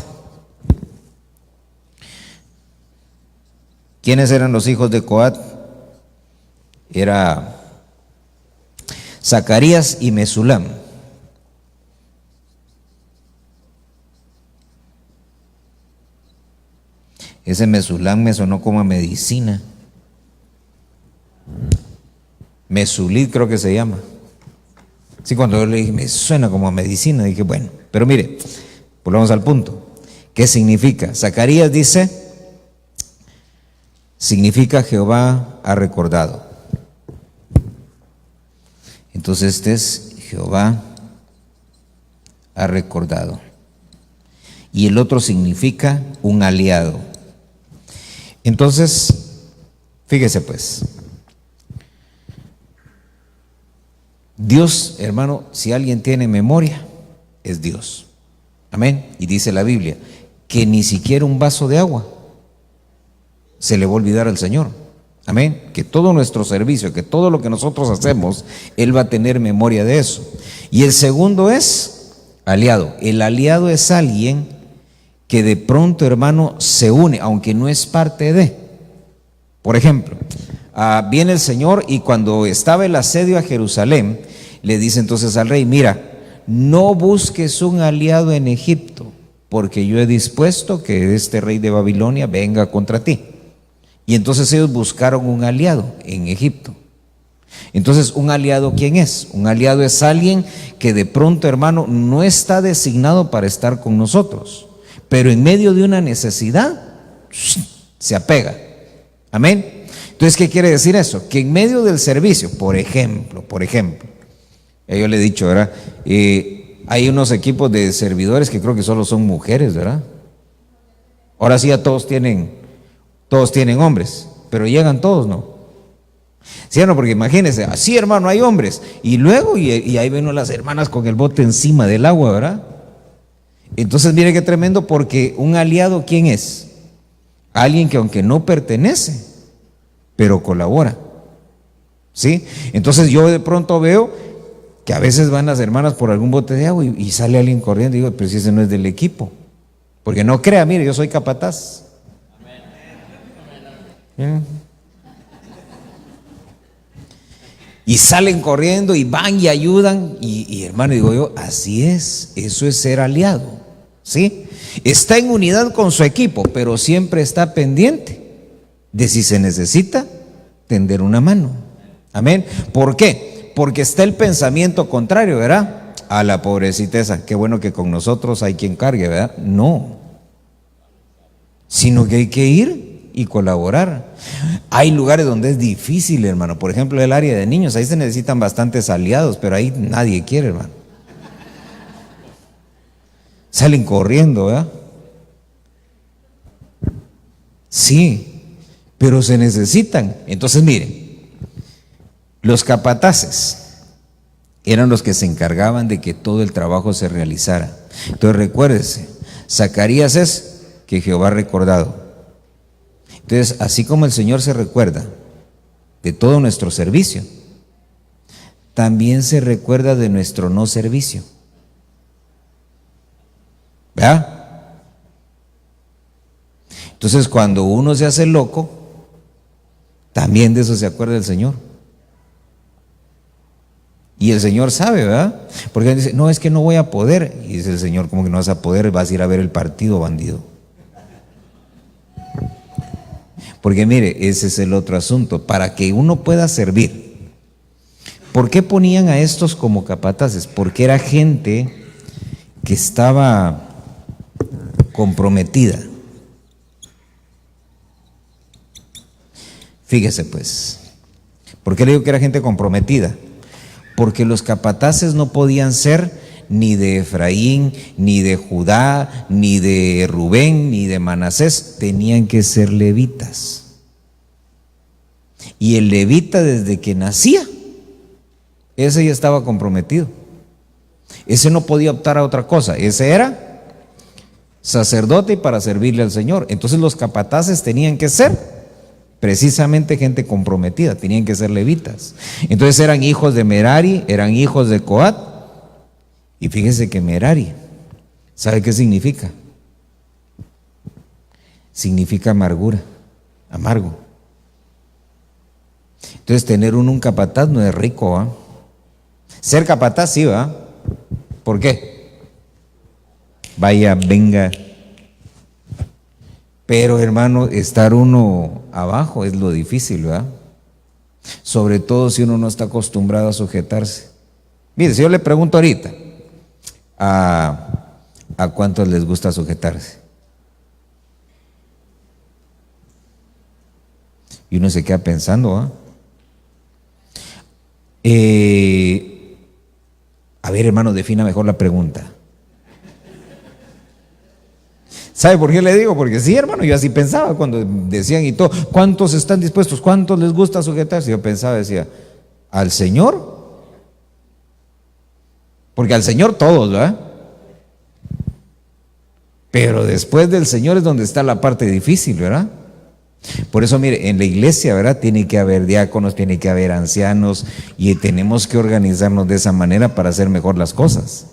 ¿Quiénes eran los hijos de Coat? Era Zacarías y Mesulam. Ese Mesulam me sonó como a medicina. Mesulit creo que se llama. Sí, cuando yo le dije, me suena como a medicina, dije, bueno, pero mire, volvamos al punto. ¿Qué significa? Zacarías dice, significa Jehová ha recordado. Entonces este es Jehová ha recordado. Y el otro significa un aliado. Entonces, fíjese pues, Dios, hermano, si alguien tiene memoria, es Dios. Amén. Y dice la Biblia que ni siquiera un vaso de agua se le va a olvidar al Señor. Amén. Que todo nuestro servicio, que todo lo que nosotros hacemos, Él va a tener memoria de eso. Y el segundo es aliado. El aliado es alguien que de pronto, hermano, se une, aunque no es parte de. Por ejemplo, viene el Señor y cuando estaba el asedio a Jerusalén, le dice entonces al rey, mira, no busques un aliado en Egipto, porque yo he dispuesto que este rey de Babilonia venga contra ti. Y entonces ellos buscaron un aliado en Egipto. Entonces, ¿un aliado quién es? Un aliado es alguien que de pronto, hermano, no está designado para estar con nosotros, pero en medio de una necesidad se apega. Amén. Entonces, ¿qué quiere decir eso? Que en medio del servicio, por ejemplo, yo le he dicho, ¿verdad? Hay unos equipos de servidores que creo que solo son mujeres, ¿verdad? Ahora sí ya todos tienen hombres, pero llegan todos, ¿no? Sí, no, porque imagínense, así hermano, hay hombres, y luego, y ahí ven las hermanas con el bote encima del agua, ¿verdad? Entonces mire qué tremendo, porque un aliado, ¿quién es? Alguien que aunque no pertenece, pero colabora, ¿sí? Entonces yo de pronto veo que a veces van las hermanas por algún bote de agua y sale alguien corriendo y digo, pero si ese no es del equipo, porque no crea, mire, yo soy capataz. Amén. Y salen corriendo y van y ayudan y hermano, digo yo, así es, eso es ser aliado, ¿sí? Está en unidad con su equipo, pero siempre está pendiente de si se necesita tender una mano. Amén. ¿Por qué? Porque está el pensamiento contrario, ¿verdad? A la pobrecita esa, qué bueno que con nosotros hay quien cargue, ¿verdad? No, sino que hay que ir y colaborar. Hay lugares donde es difícil, hermano. Por ejemplo, el área de niños, ahí se necesitan bastantes aliados, pero ahí nadie quiere, hermano. Salen corriendo, ¿verdad? Sí, pero se necesitan. Entonces, miren, los capataces eran los que se encargaban de que todo el trabajo se realizara. Entonces, recuérdese, Zacarías es que Jehová ha recordado. Entonces, así como el Señor se recuerda de todo nuestro servicio, también se recuerda de nuestro no servicio. ¿Verdad? Entonces, cuando uno se hace loco, también de eso se acuerda el Señor. Y el Señor sabe, ¿verdad? Porque él dice, no, es que no voy a poder. Y dice el Señor, ¿cómo que no vas a poder? Vas a ir a ver el partido, bandido. Porque mire, ese es el otro asunto. Para que uno pueda servir, ¿por qué ponían a estos como capataces? Porque era gente que estaba comprometida. Fíjese pues, ¿por qué le digo que era gente comprometida? Porque los capataces no podían ser ni de Efraín, ni de Judá, ni de Rubén, ni de Manasés, tenían que ser levitas. Y el levita desde que nacía, ese ya estaba comprometido. Ese no podía optar a otra cosa, ese era sacerdote para servirle al Señor. Entonces los capataces tenían que ser precisamente gente comprometida, tenían que ser levitas. Entonces eran hijos de Merari, eran hijos de Coat. Y fíjense que Merari, ¿sabe qué significa? Significa amargura, amargo. Entonces tener un capataz no es rico, ¿va? Ser capataz sí, ¿va? ¿Por qué? Vaya, venga. Pero hermano, estar uno abajo es lo difícil, ¿verdad? Sobre todo si uno no está acostumbrado a sujetarse. Mire, si yo le pregunto ahorita, ¿a cuántos les gusta sujetarse? Y uno se queda pensando, ¿ah? A ver, hermano, defina mejor la pregunta. ¿Sabe por qué le digo? Porque sí, hermano, yo así pensaba cuando decían y todo, ¿cuántos están dispuestos? ¿Cuántos les gusta sujetarse? Yo pensaba, decía, ¿al Señor? Porque al Señor todos, ¿verdad? Pero después del Señor es donde está la parte difícil, ¿verdad? Por eso, mire, en la iglesia, ¿verdad? Tiene que haber diáconos, tiene que haber ancianos y tenemos que organizarnos de esa manera para hacer mejor las cosas.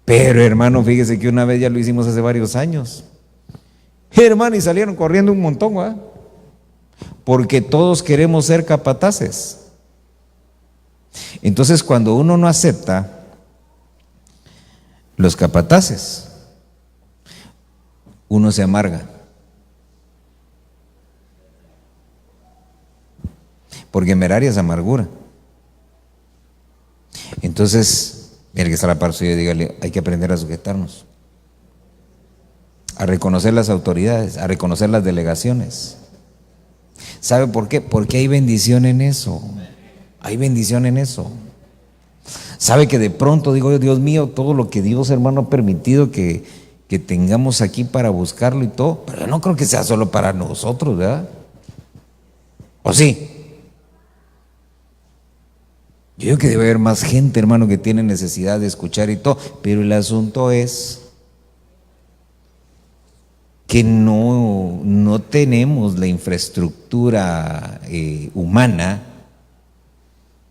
Pero hermano, fíjese que una vez ya lo hicimos hace varios años. Hermano, y salieron corriendo un montón, ¿verdad? Porque todos queremos ser capataces. Entonces, cuando uno no acepta los capataces, uno se amarga. Porque Merari es amargura. Entonces, el que está a la par suya, dígale, hay que aprender a sujetarnos, a reconocer las autoridades, a reconocer las delegaciones. ¿Sabe por qué? Porque hay bendición en eso. Hay bendición en eso. ¿Sabe que de pronto digo yo, Dios mío, todo lo que Dios, hermano, ha permitido que tengamos aquí para buscarlo y todo, pero yo no creo que sea solo para nosotros, ¿verdad? ¿O sí? Yo creo que debe haber más gente, hermano, que tiene necesidad de escuchar y todo, pero el asunto es que no tenemos la infraestructura humana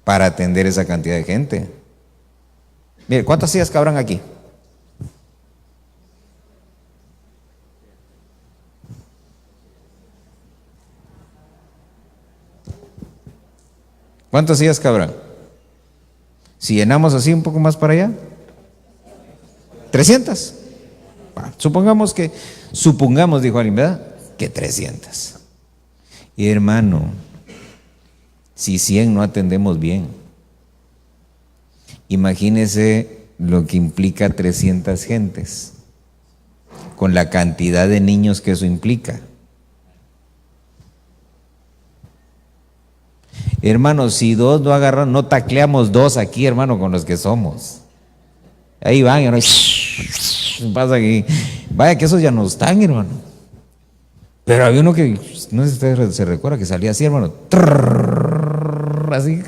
para atender esa cantidad de gente. Mire, ¿cuántas sillas cabrán aquí? ¿Cuántas sillas cabrán? Si llenamos así un poco más para allá, 300. Supongamos, dijo alguien, ¿verdad? Que 300. Y hermano, si 100 no atendemos bien, imagínese lo que implica 300 gentes, con la cantidad de niños que eso implica. Hermano, si dos no agarran, no tacleamos dos aquí, hermano, con los que somos. Ahí van, hermano. Pasa aquí. Vaya que esos ya no están, hermano. Pero había uno que, no sé si usted se recuerda, que salía así, hermano. Así.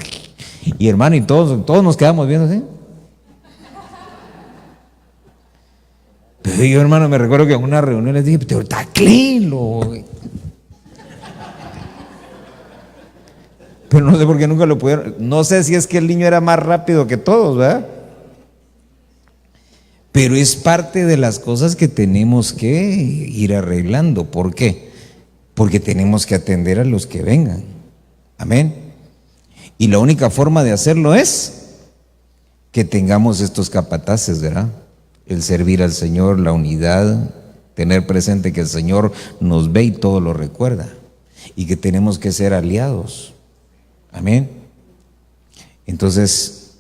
Y hermano, y todos nos quedamos viendo así. Pero yo, hermano, me recuerdo que en una reunión les dije, pero taclélo. Pero no sé por qué nunca lo pudieron. No sé si es que el niño era más rápido que todos, ¿verdad? Pero es parte de las cosas que tenemos que ir arreglando. ¿Por qué? Porque tenemos que atender a los que vengan. Amén. Y la única forma de hacerlo es que tengamos estos capataces, ¿verdad? El servir al Señor, la unidad, tener presente que el Señor nos ve y todo lo recuerda. Y que tenemos que ser aliados. Amén. Entonces,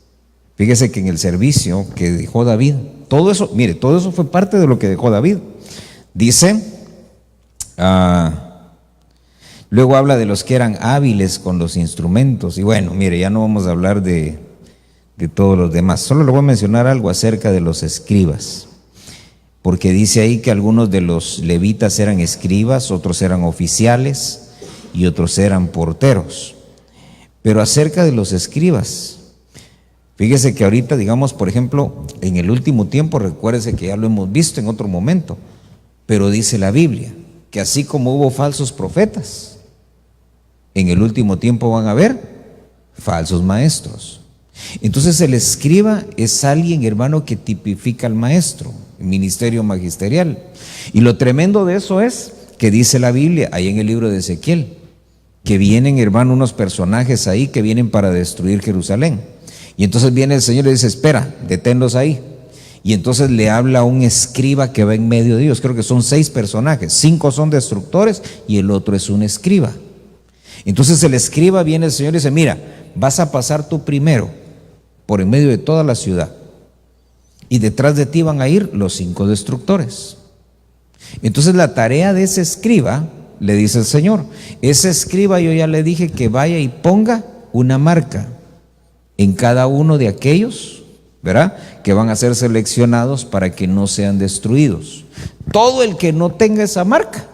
fíjese que en el servicio que dejó David, todo eso, mire, todo eso fue parte de lo que dejó David. Dice, luego habla de los que eran hábiles con los instrumentos. Y bueno, mire, ya no vamos a hablar de todos los demás. Solo le voy a mencionar algo acerca de los escribas. Porque dice ahí que algunos de los levitas eran escribas, otros eran oficiales y otros eran porteros. Pero acerca de los escribas, fíjese que ahorita, digamos, por ejemplo, en el último tiempo, recuérdese que ya lo hemos visto en otro momento, pero dice la Biblia que así como hubo falsos profetas, en el último tiempo van a haber falsos maestros. Entonces el escriba es alguien, hermano, que tipifica al maestro, el ministerio magisterial. Y lo tremendo de eso es que dice la Biblia, ahí en el libro de Ezequiel, que vienen, hermano, unos personajes ahí que vienen para destruir Jerusalén. Y entonces viene el Señor y dice, espera, deténlos ahí. Y entonces le habla a un escriba que va en medio de ellos. Creo que son 6 personajes, 5 son destructores y el otro es un escriba. Entonces el escriba viene el Señor y dice, mira, vas a pasar tú primero por en medio de toda la ciudad. Y detrás de ti van a ir los 5 destructores. Entonces la tarea de ese escriba, le dice el Señor, ese escriba yo ya le dije que vaya y ponga una marca en cada uno de aquellos, ¿verdad?, que van a ser seleccionados para que no sean destruidos. Todo el que no tenga esa marca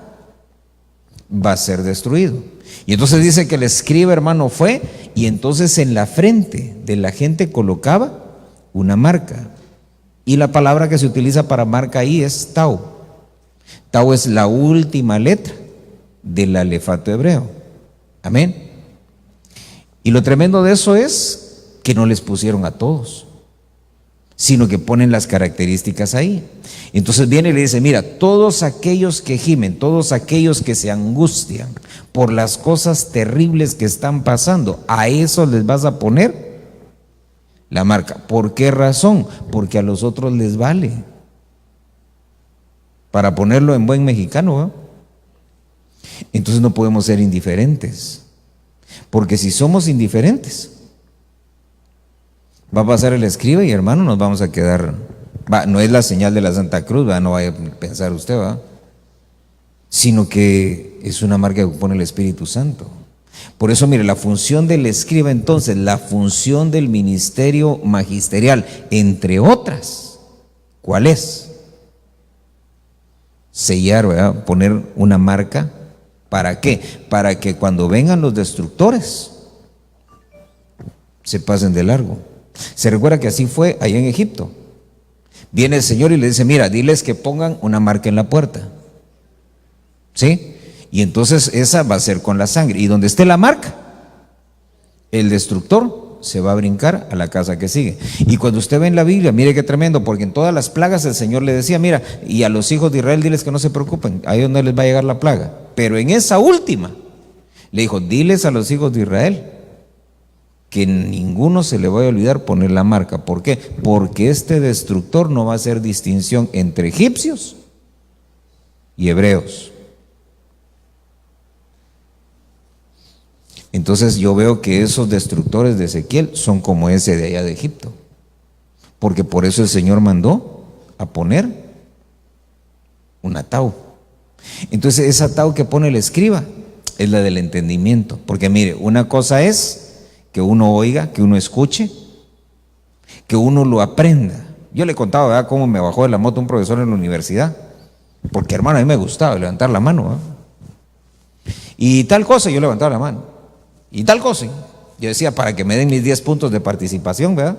va a ser destruido. Y entonces dice que el escriba, hermano, fue y entonces en la frente de la gente colocaba una marca. Y la palabra que se utiliza para marca ahí es tau. Tau es la última letra del alefato hebreo. Amén. Y lo tremendo de eso es que no les pusieron a todos, sino que ponen las características ahí. Entonces viene y le dice, mira, todos aquellos que gimen, todos aquellos que se angustian por las cosas terribles que están pasando, a eso les vas a poner la marca. ¿Por qué razón? Porque a los otros les vale. Para ponerlo en buen mexicano, ¿eh? Entonces no podemos ser indiferentes, porque si somos indiferentes, va a pasar el escriba y, hermano, nos vamos a quedar. No es la señal de la Santa Cruz, no vaya a pensar usted, sino que es una marca que pone el Espíritu Santo. Por eso, mire, la función del escriba, entonces, la función del ministerio magisterial, entre otras, ¿cuál es? Sellar, ¿verdad? Poner una marca. ¿Para qué? Para que cuando vengan los destructores se pasen de largo. Se recuerda que así fue allá en Egipto. Viene el Señor y le dice, mira, diles que pongan una marca en la puerta. ¿Sí? Y entonces esa va a ser con la sangre. Y donde esté la marca, el destructor se va a brincar a la casa que sigue. Y cuando usted ve en la Biblia, mire qué tremendo, porque en todas las plagas el Señor le decía, mira, y a los hijos de Israel diles que no se preocupen, ahí donde les va a llegar la plaga. Pero en esa última, le dijo, diles a los hijos de Israel que ninguno se le vaya a olvidar poner la marca. ¿Por qué? Porque este destructor no va a hacer distinción entre egipcios y hebreos. Entonces yo veo que esos destructores de Ezequiel son como ese de allá de Egipto, porque por eso el Señor mandó a poner un atao. Entonces esa atao que pone el escriba es la del entendimiento, porque mire, una cosa es que uno oiga, que uno escuche, que uno lo aprenda. Yo le contaba, ¿verdad?, cómo me bajó de la moto un profesor en la universidad, porque, hermano, a mí me gustaba levantar la mano, ¿verdad? Y tal cosa, yo levantaba la mano. Y tal cosa, yo decía, para que me den mis 10 puntos de participación, ¿verdad?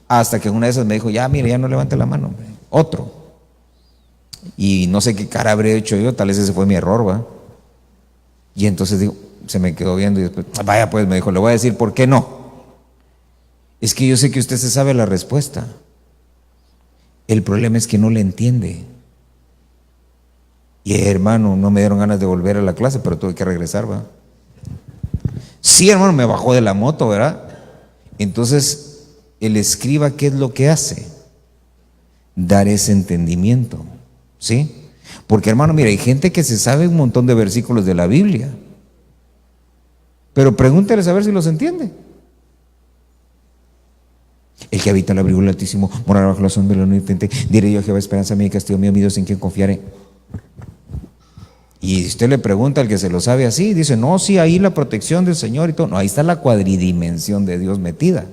Hasta que una de esas me dijo, ya, mire, ya no levante la mano, hombre. Otro. Y no sé qué cara habré hecho yo, tal vez ese fue mi error, ¿va? Y entonces digo, se me quedó viendo y después, vaya pues, me dijo, le voy a decir por qué no. Es que yo sé que usted se sabe la respuesta. El problema es que no le entiende. Y hermano, no me dieron ganas de volver a la clase, pero tuve que regresar, ¿va? Sí, hermano, me bajó de la moto, ¿verdad? Entonces, el escriba, ¿qué es lo que hace? Dar ese entendimiento, ¿sí? Porque, hermano, mira, hay gente que se sabe un montón de versículos de la Biblia, pero pregúntales a ver si los entiende. El que habita el abrigo del Altísimo morará bajo la sombra del Omnipotente. Diré yo a Jehová, esperanza mía y castillo mío, mi Dios en quien confiaré. Y usted le pregunta al que se lo sabe así, dice, no, sí, ahí la protección del Señor y todo. No, ahí está la cuadridimensión de Dios metida,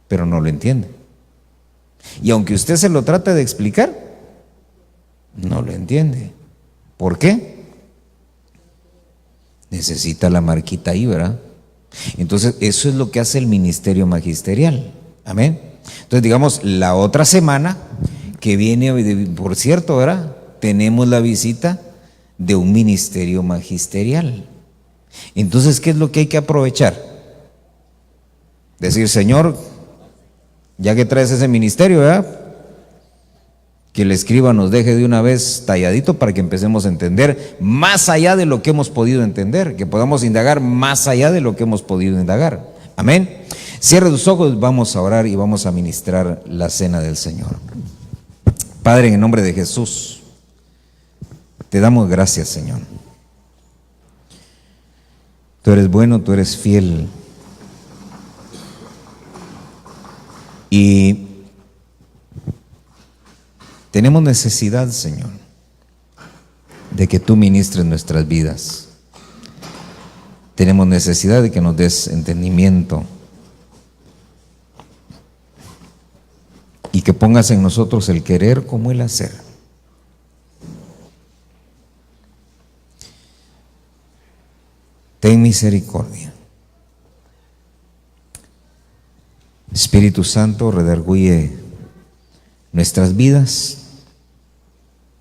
pero no lo entiende. Y aunque usted se lo trate de explicar, no lo entiende. ¿Por qué? Necesita la marquita ahí, ¿verdad? Entonces, eso es lo que hace el ministerio magisterial. Amén. Entonces, digamos, la otra semana que viene, por cierto, ¿verdad? Tenemos la visita de un ministerio magisterial. Entonces, ¿qué es lo que hay que aprovechar? Decir, Señor, ya que traes ese ministerio, ¿verdad? Que el escriba nos deje de una vez talladito para que empecemos a entender más allá de lo que hemos podido entender, que podamos indagar más allá de lo que hemos podido indagar. Amén. Cierre tus ojos, vamos a orar y vamos a ministrar la cena del Señor. Padre, en el nombre de Jesús, te damos gracias, Señor. Tú eres bueno, tú eres fiel. Y tenemos necesidad, Señor, de que tú ministres nuestras vidas. Tenemos necesidad de que nos des entendimiento y que pongas en nosotros el querer como el hacer. Ten misericordia. Espíritu Santo, redarguye nuestras vidas,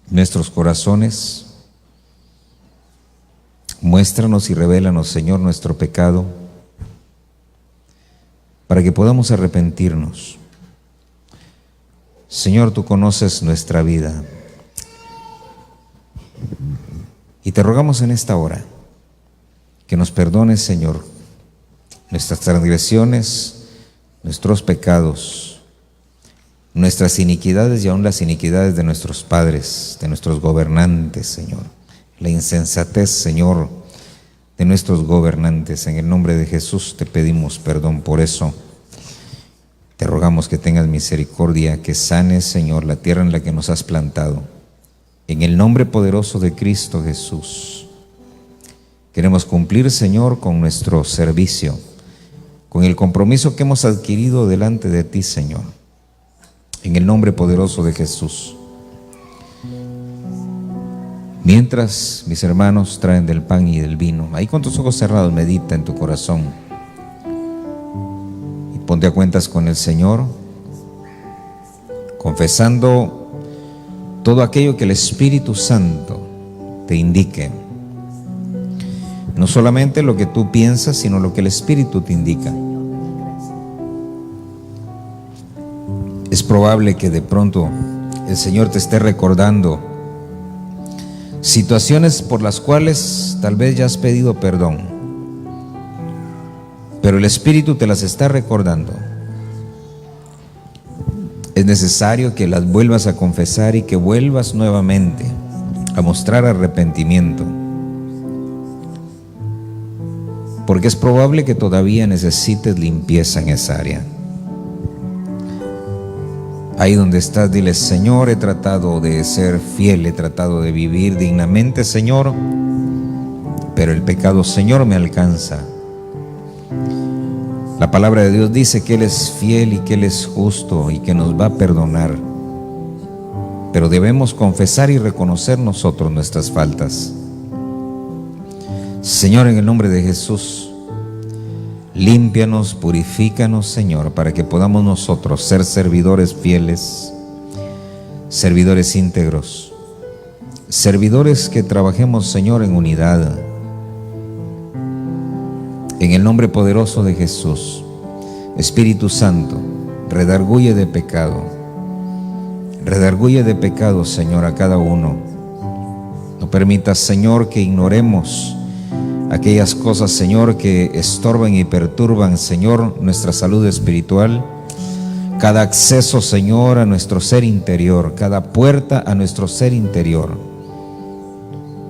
nuestros corazones. Muéstranos y revélanos, Señor, nuestro pecado, para que podamos arrepentirnos. Señor, tú conoces nuestra vida. Y te rogamos en esta hora que nos perdones, Señor, nuestras transgresiones, nuestros pecados, nuestras iniquidades y aún las iniquidades de nuestros padres, de nuestros gobernantes, Señor. La insensatez, Señor, de nuestros gobernantes. En el nombre de Jesús te pedimos perdón por eso. Te rogamos que tengas misericordia, que sanes, Señor, la tierra en la que nos has plantado. En el nombre poderoso de Cristo Jesús. Queremos cumplir, Señor, con nuestro servicio, con el compromiso que hemos adquirido delante de ti, Señor. En el nombre poderoso de Jesús. Mientras mis hermanos traen del pan y del vino, ahí con tus ojos cerrados medita en tu corazón y ponte a cuentas con el Señor, confesando todo aquello que el Espíritu Santo te indique. No solamente lo que tú piensas, sino lo que el Espíritu te indica. Es probable que de pronto el Señor te esté recordando situaciones por las cuales tal vez ya has pedido perdón, pero el Espíritu te las está recordando. Es necesario que las vuelvas a confesar y que vuelvas nuevamente a mostrar arrepentimiento, porque es probable que todavía necesites limpieza en esa área. Ahí donde estás, dile: Señor, he tratado de ser fiel, he tratado de vivir dignamente, Señor, pero el pecado, Señor, me alcanza. La palabra de Dios dice que Él es fiel y que Él es justo y que nos va a perdonar, pero debemos confesar y reconocer nosotros nuestras faltas. Señor, en el nombre de Jesús, límpianos, purifícanos, Señor, para que podamos nosotros ser servidores fieles, servidores íntegros, servidores que trabajemos, Señor, en unidad. En el nombre poderoso de Jesús, Espíritu Santo, redarguye de pecado, Señor, a cada uno. No permitas, Señor, que ignoremos aquellas cosas, Señor, que estorban y perturban, Señor, nuestra salud espiritual. Cada acceso, Señor, a nuestro ser interior, cada puerta a nuestro ser interior,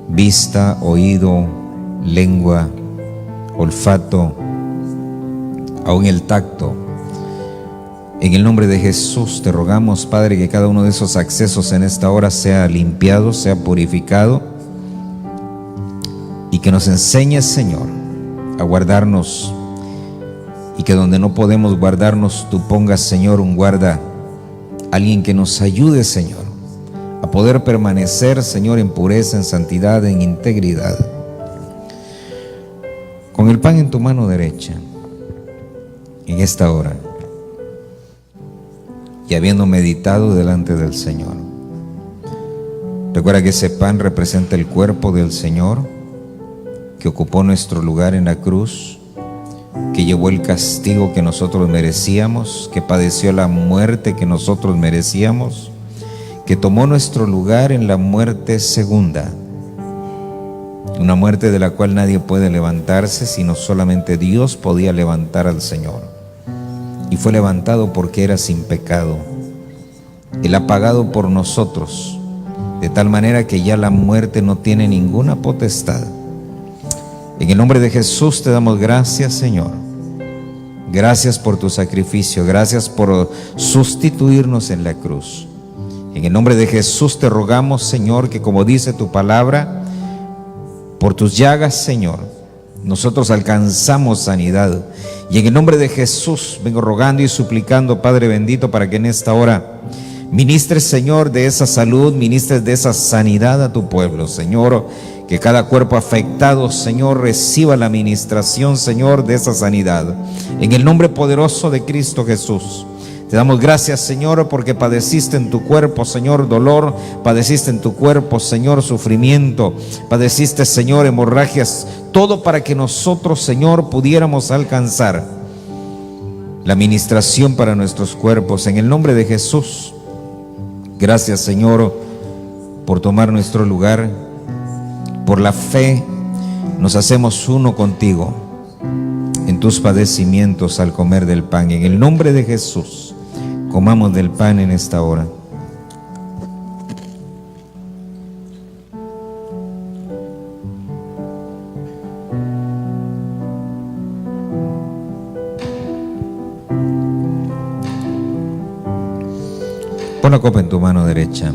vista, oído, lengua, olfato, aún el tacto. En el nombre de Jesús te rogamos, Padre, que cada uno de esos accesos en esta hora sea limpiado, sea purificado, y que nos enseñes, Señor, a guardarnos, y que donde no podemos guardarnos, tú pongas, Señor, un guarda, alguien que nos ayude, Señor, a poder permanecer, Señor, en pureza, en santidad, en integridad. Con el pan en tu mano derecha, en esta hora, y habiendo meditado delante del Señor, recuerda que ese pan representa el cuerpo del Señor, que ocupó nuestro lugar en la cruz, que llevó el castigo que nosotros merecíamos, que padeció la muerte que nosotros merecíamos, que tomó nuestro lugar en la muerte segunda, una muerte de la cual nadie puede levantarse, sino solamente Dios podía levantar al Señor. Y fue levantado porque era sin pecado. Él ha pagado por nosotros, de tal manera que ya la muerte no tiene ninguna potestad. En el nombre de Jesús te damos gracias, Señor. Gracias por tu sacrificio, gracias por sustituirnos en la cruz. En el nombre de Jesús te rogamos, Señor, que como dice tu palabra, por tus llagas, Señor, nosotros alcanzamos sanidad. Y en el nombre de Jesús vengo rogando y suplicando, Padre bendito, para que en esta hora ministres, Señor, de esa salud, ministres de esa sanidad a tu pueblo, Señor. Que cada cuerpo afectado, Señor, reciba la ministración, Señor, de esa sanidad. En el nombre poderoso de Cristo Jesús. Te damos gracias, Señor, porque padeciste en tu cuerpo, Señor, dolor, padeciste en tu cuerpo, Señor, sufrimiento, padeciste, Señor, hemorragias, todo para que nosotros, Señor, pudiéramos alcanzar la ministración para nuestros cuerpos. En el nombre de Jesús, gracias, Señor, por tomar nuestro lugar. Por la fe nos hacemos uno contigo en tus padecimientos al comer del pan. En el nombre de Jesús, comamos del pan en esta hora. Pon la copa en tu mano derecha.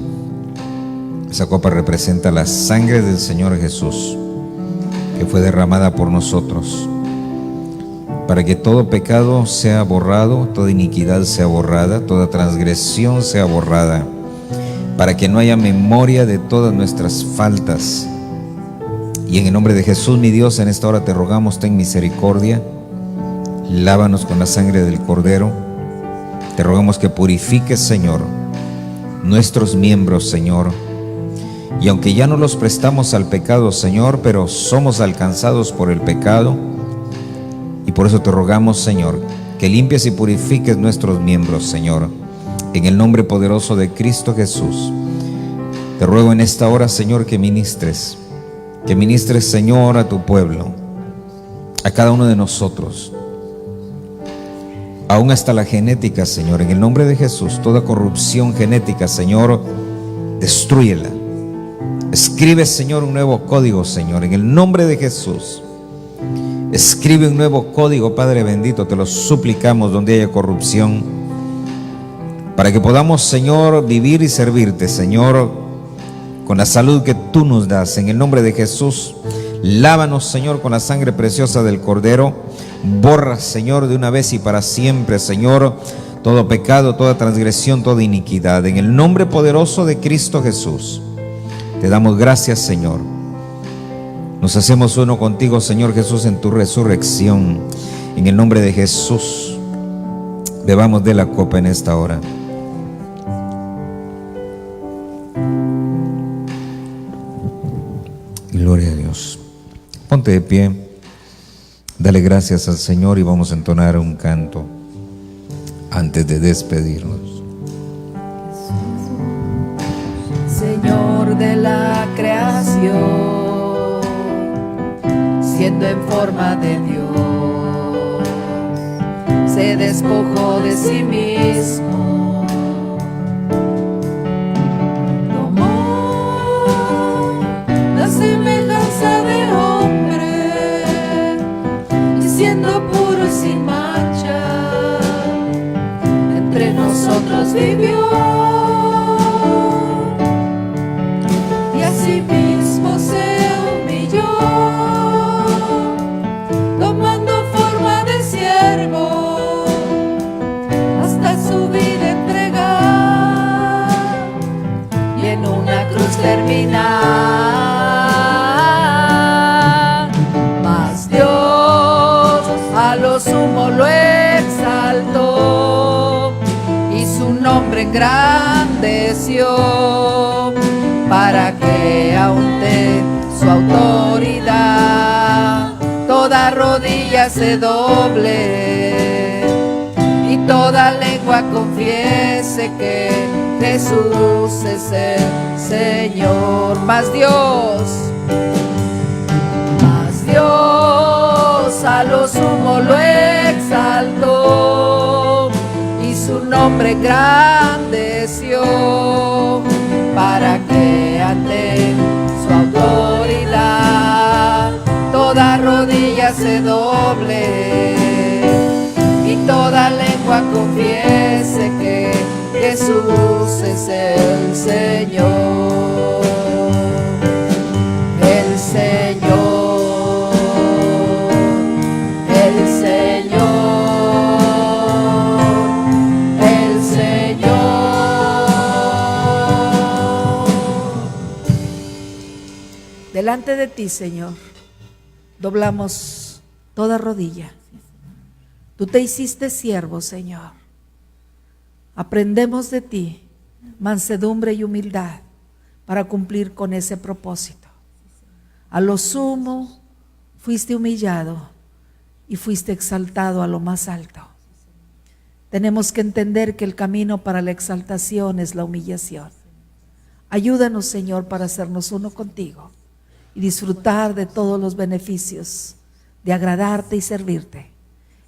Esa copa representa la sangre del Señor Jesús, que fue derramada por nosotros, para que todo pecado sea borrado, toda iniquidad sea borrada, toda transgresión sea borrada, para que no haya memoria de todas nuestras faltas. Y en el nombre de Jesús, mi Dios, en esta hora te rogamos, ten misericordia, lávanos con la sangre del Cordero. Te rogamos que purifiques, Señor, nuestros miembros, Señor. Y aunque ya no los prestamos al pecado, Señor, pero somos alcanzados por el pecado, y por eso te rogamos, Señor, que limpies y purifiques nuestros miembros, Señor, en el nombre poderoso de Cristo Jesús. Te ruego en esta hora, Señor, que ministres, Señor, a tu pueblo, a cada uno de nosotros, aún hasta la genética, Señor, en el nombre de Jesús. Toda corrupción genética, Señor, destrúyela. Escribe, Señor, un nuevo código, Señor, en el nombre de Jesús. Escribe un nuevo código, Padre bendito, te lo suplicamos, donde haya corrupción, para que podamos, Señor, vivir y servirte, Señor, con la salud que tú nos das. En el nombre de Jesús, lávanos, Señor, con la sangre preciosa del Cordero. Borra, Señor, de una vez y para siempre, Señor, todo pecado, toda transgresión, toda iniquidad. En el nombre poderoso de Cristo Jesús, te damos gracias, Señor. Nos hacemos uno contigo, Señor Jesús, en tu resurrección. En el nombre de Jesús, bebamos de la copa en esta hora. Gloria a Dios. Ponte de pie, dale gracias al Señor y vamos a entonar un canto antes de despedirnos. Señor de la creación, siendo en forma de Dios, se despojó de sí mismo, tomó la semejanza de hombre, y siendo puro y sin mancha, entre nosotros vivió. Mismo se humilló, tomando forma de siervo, hasta su vida entregar, y en una cruz terminar. Mas Dios a lo sumo lo exaltó, y su nombre engrandeció, para que ante su autoridad toda rodilla se doble y toda lengua confiese que Jesús es el Señor. Mas Dios a lo sumo lo exaltó, y su nombre engrandeció, para que ante su autoridad toda rodilla se doble y toda lengua confiese que Jesús es el Señor. El Señor, el Señor, el Señor. Delante de ti, Señor, doblamos toda rodilla. Tú te hiciste siervo, Señor. Aprendemos de ti mansedumbre y humildad para cumplir con ese propósito. A lo sumo fuiste humillado y fuiste exaltado a lo más alto. Tenemos que entender que el camino para la exaltación es la humillación. Ayúdanos, Señor, para hacernos uno contigo y disfrutar de todos los beneficios de agradarte y servirte.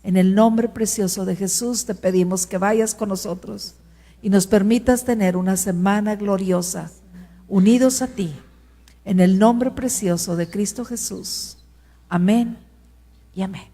En el nombre precioso de Jesús te pedimos que vayas con nosotros y nos permitas tener una semana gloriosa unidos a ti. En el nombre precioso de Cristo Jesús. Amén y amén.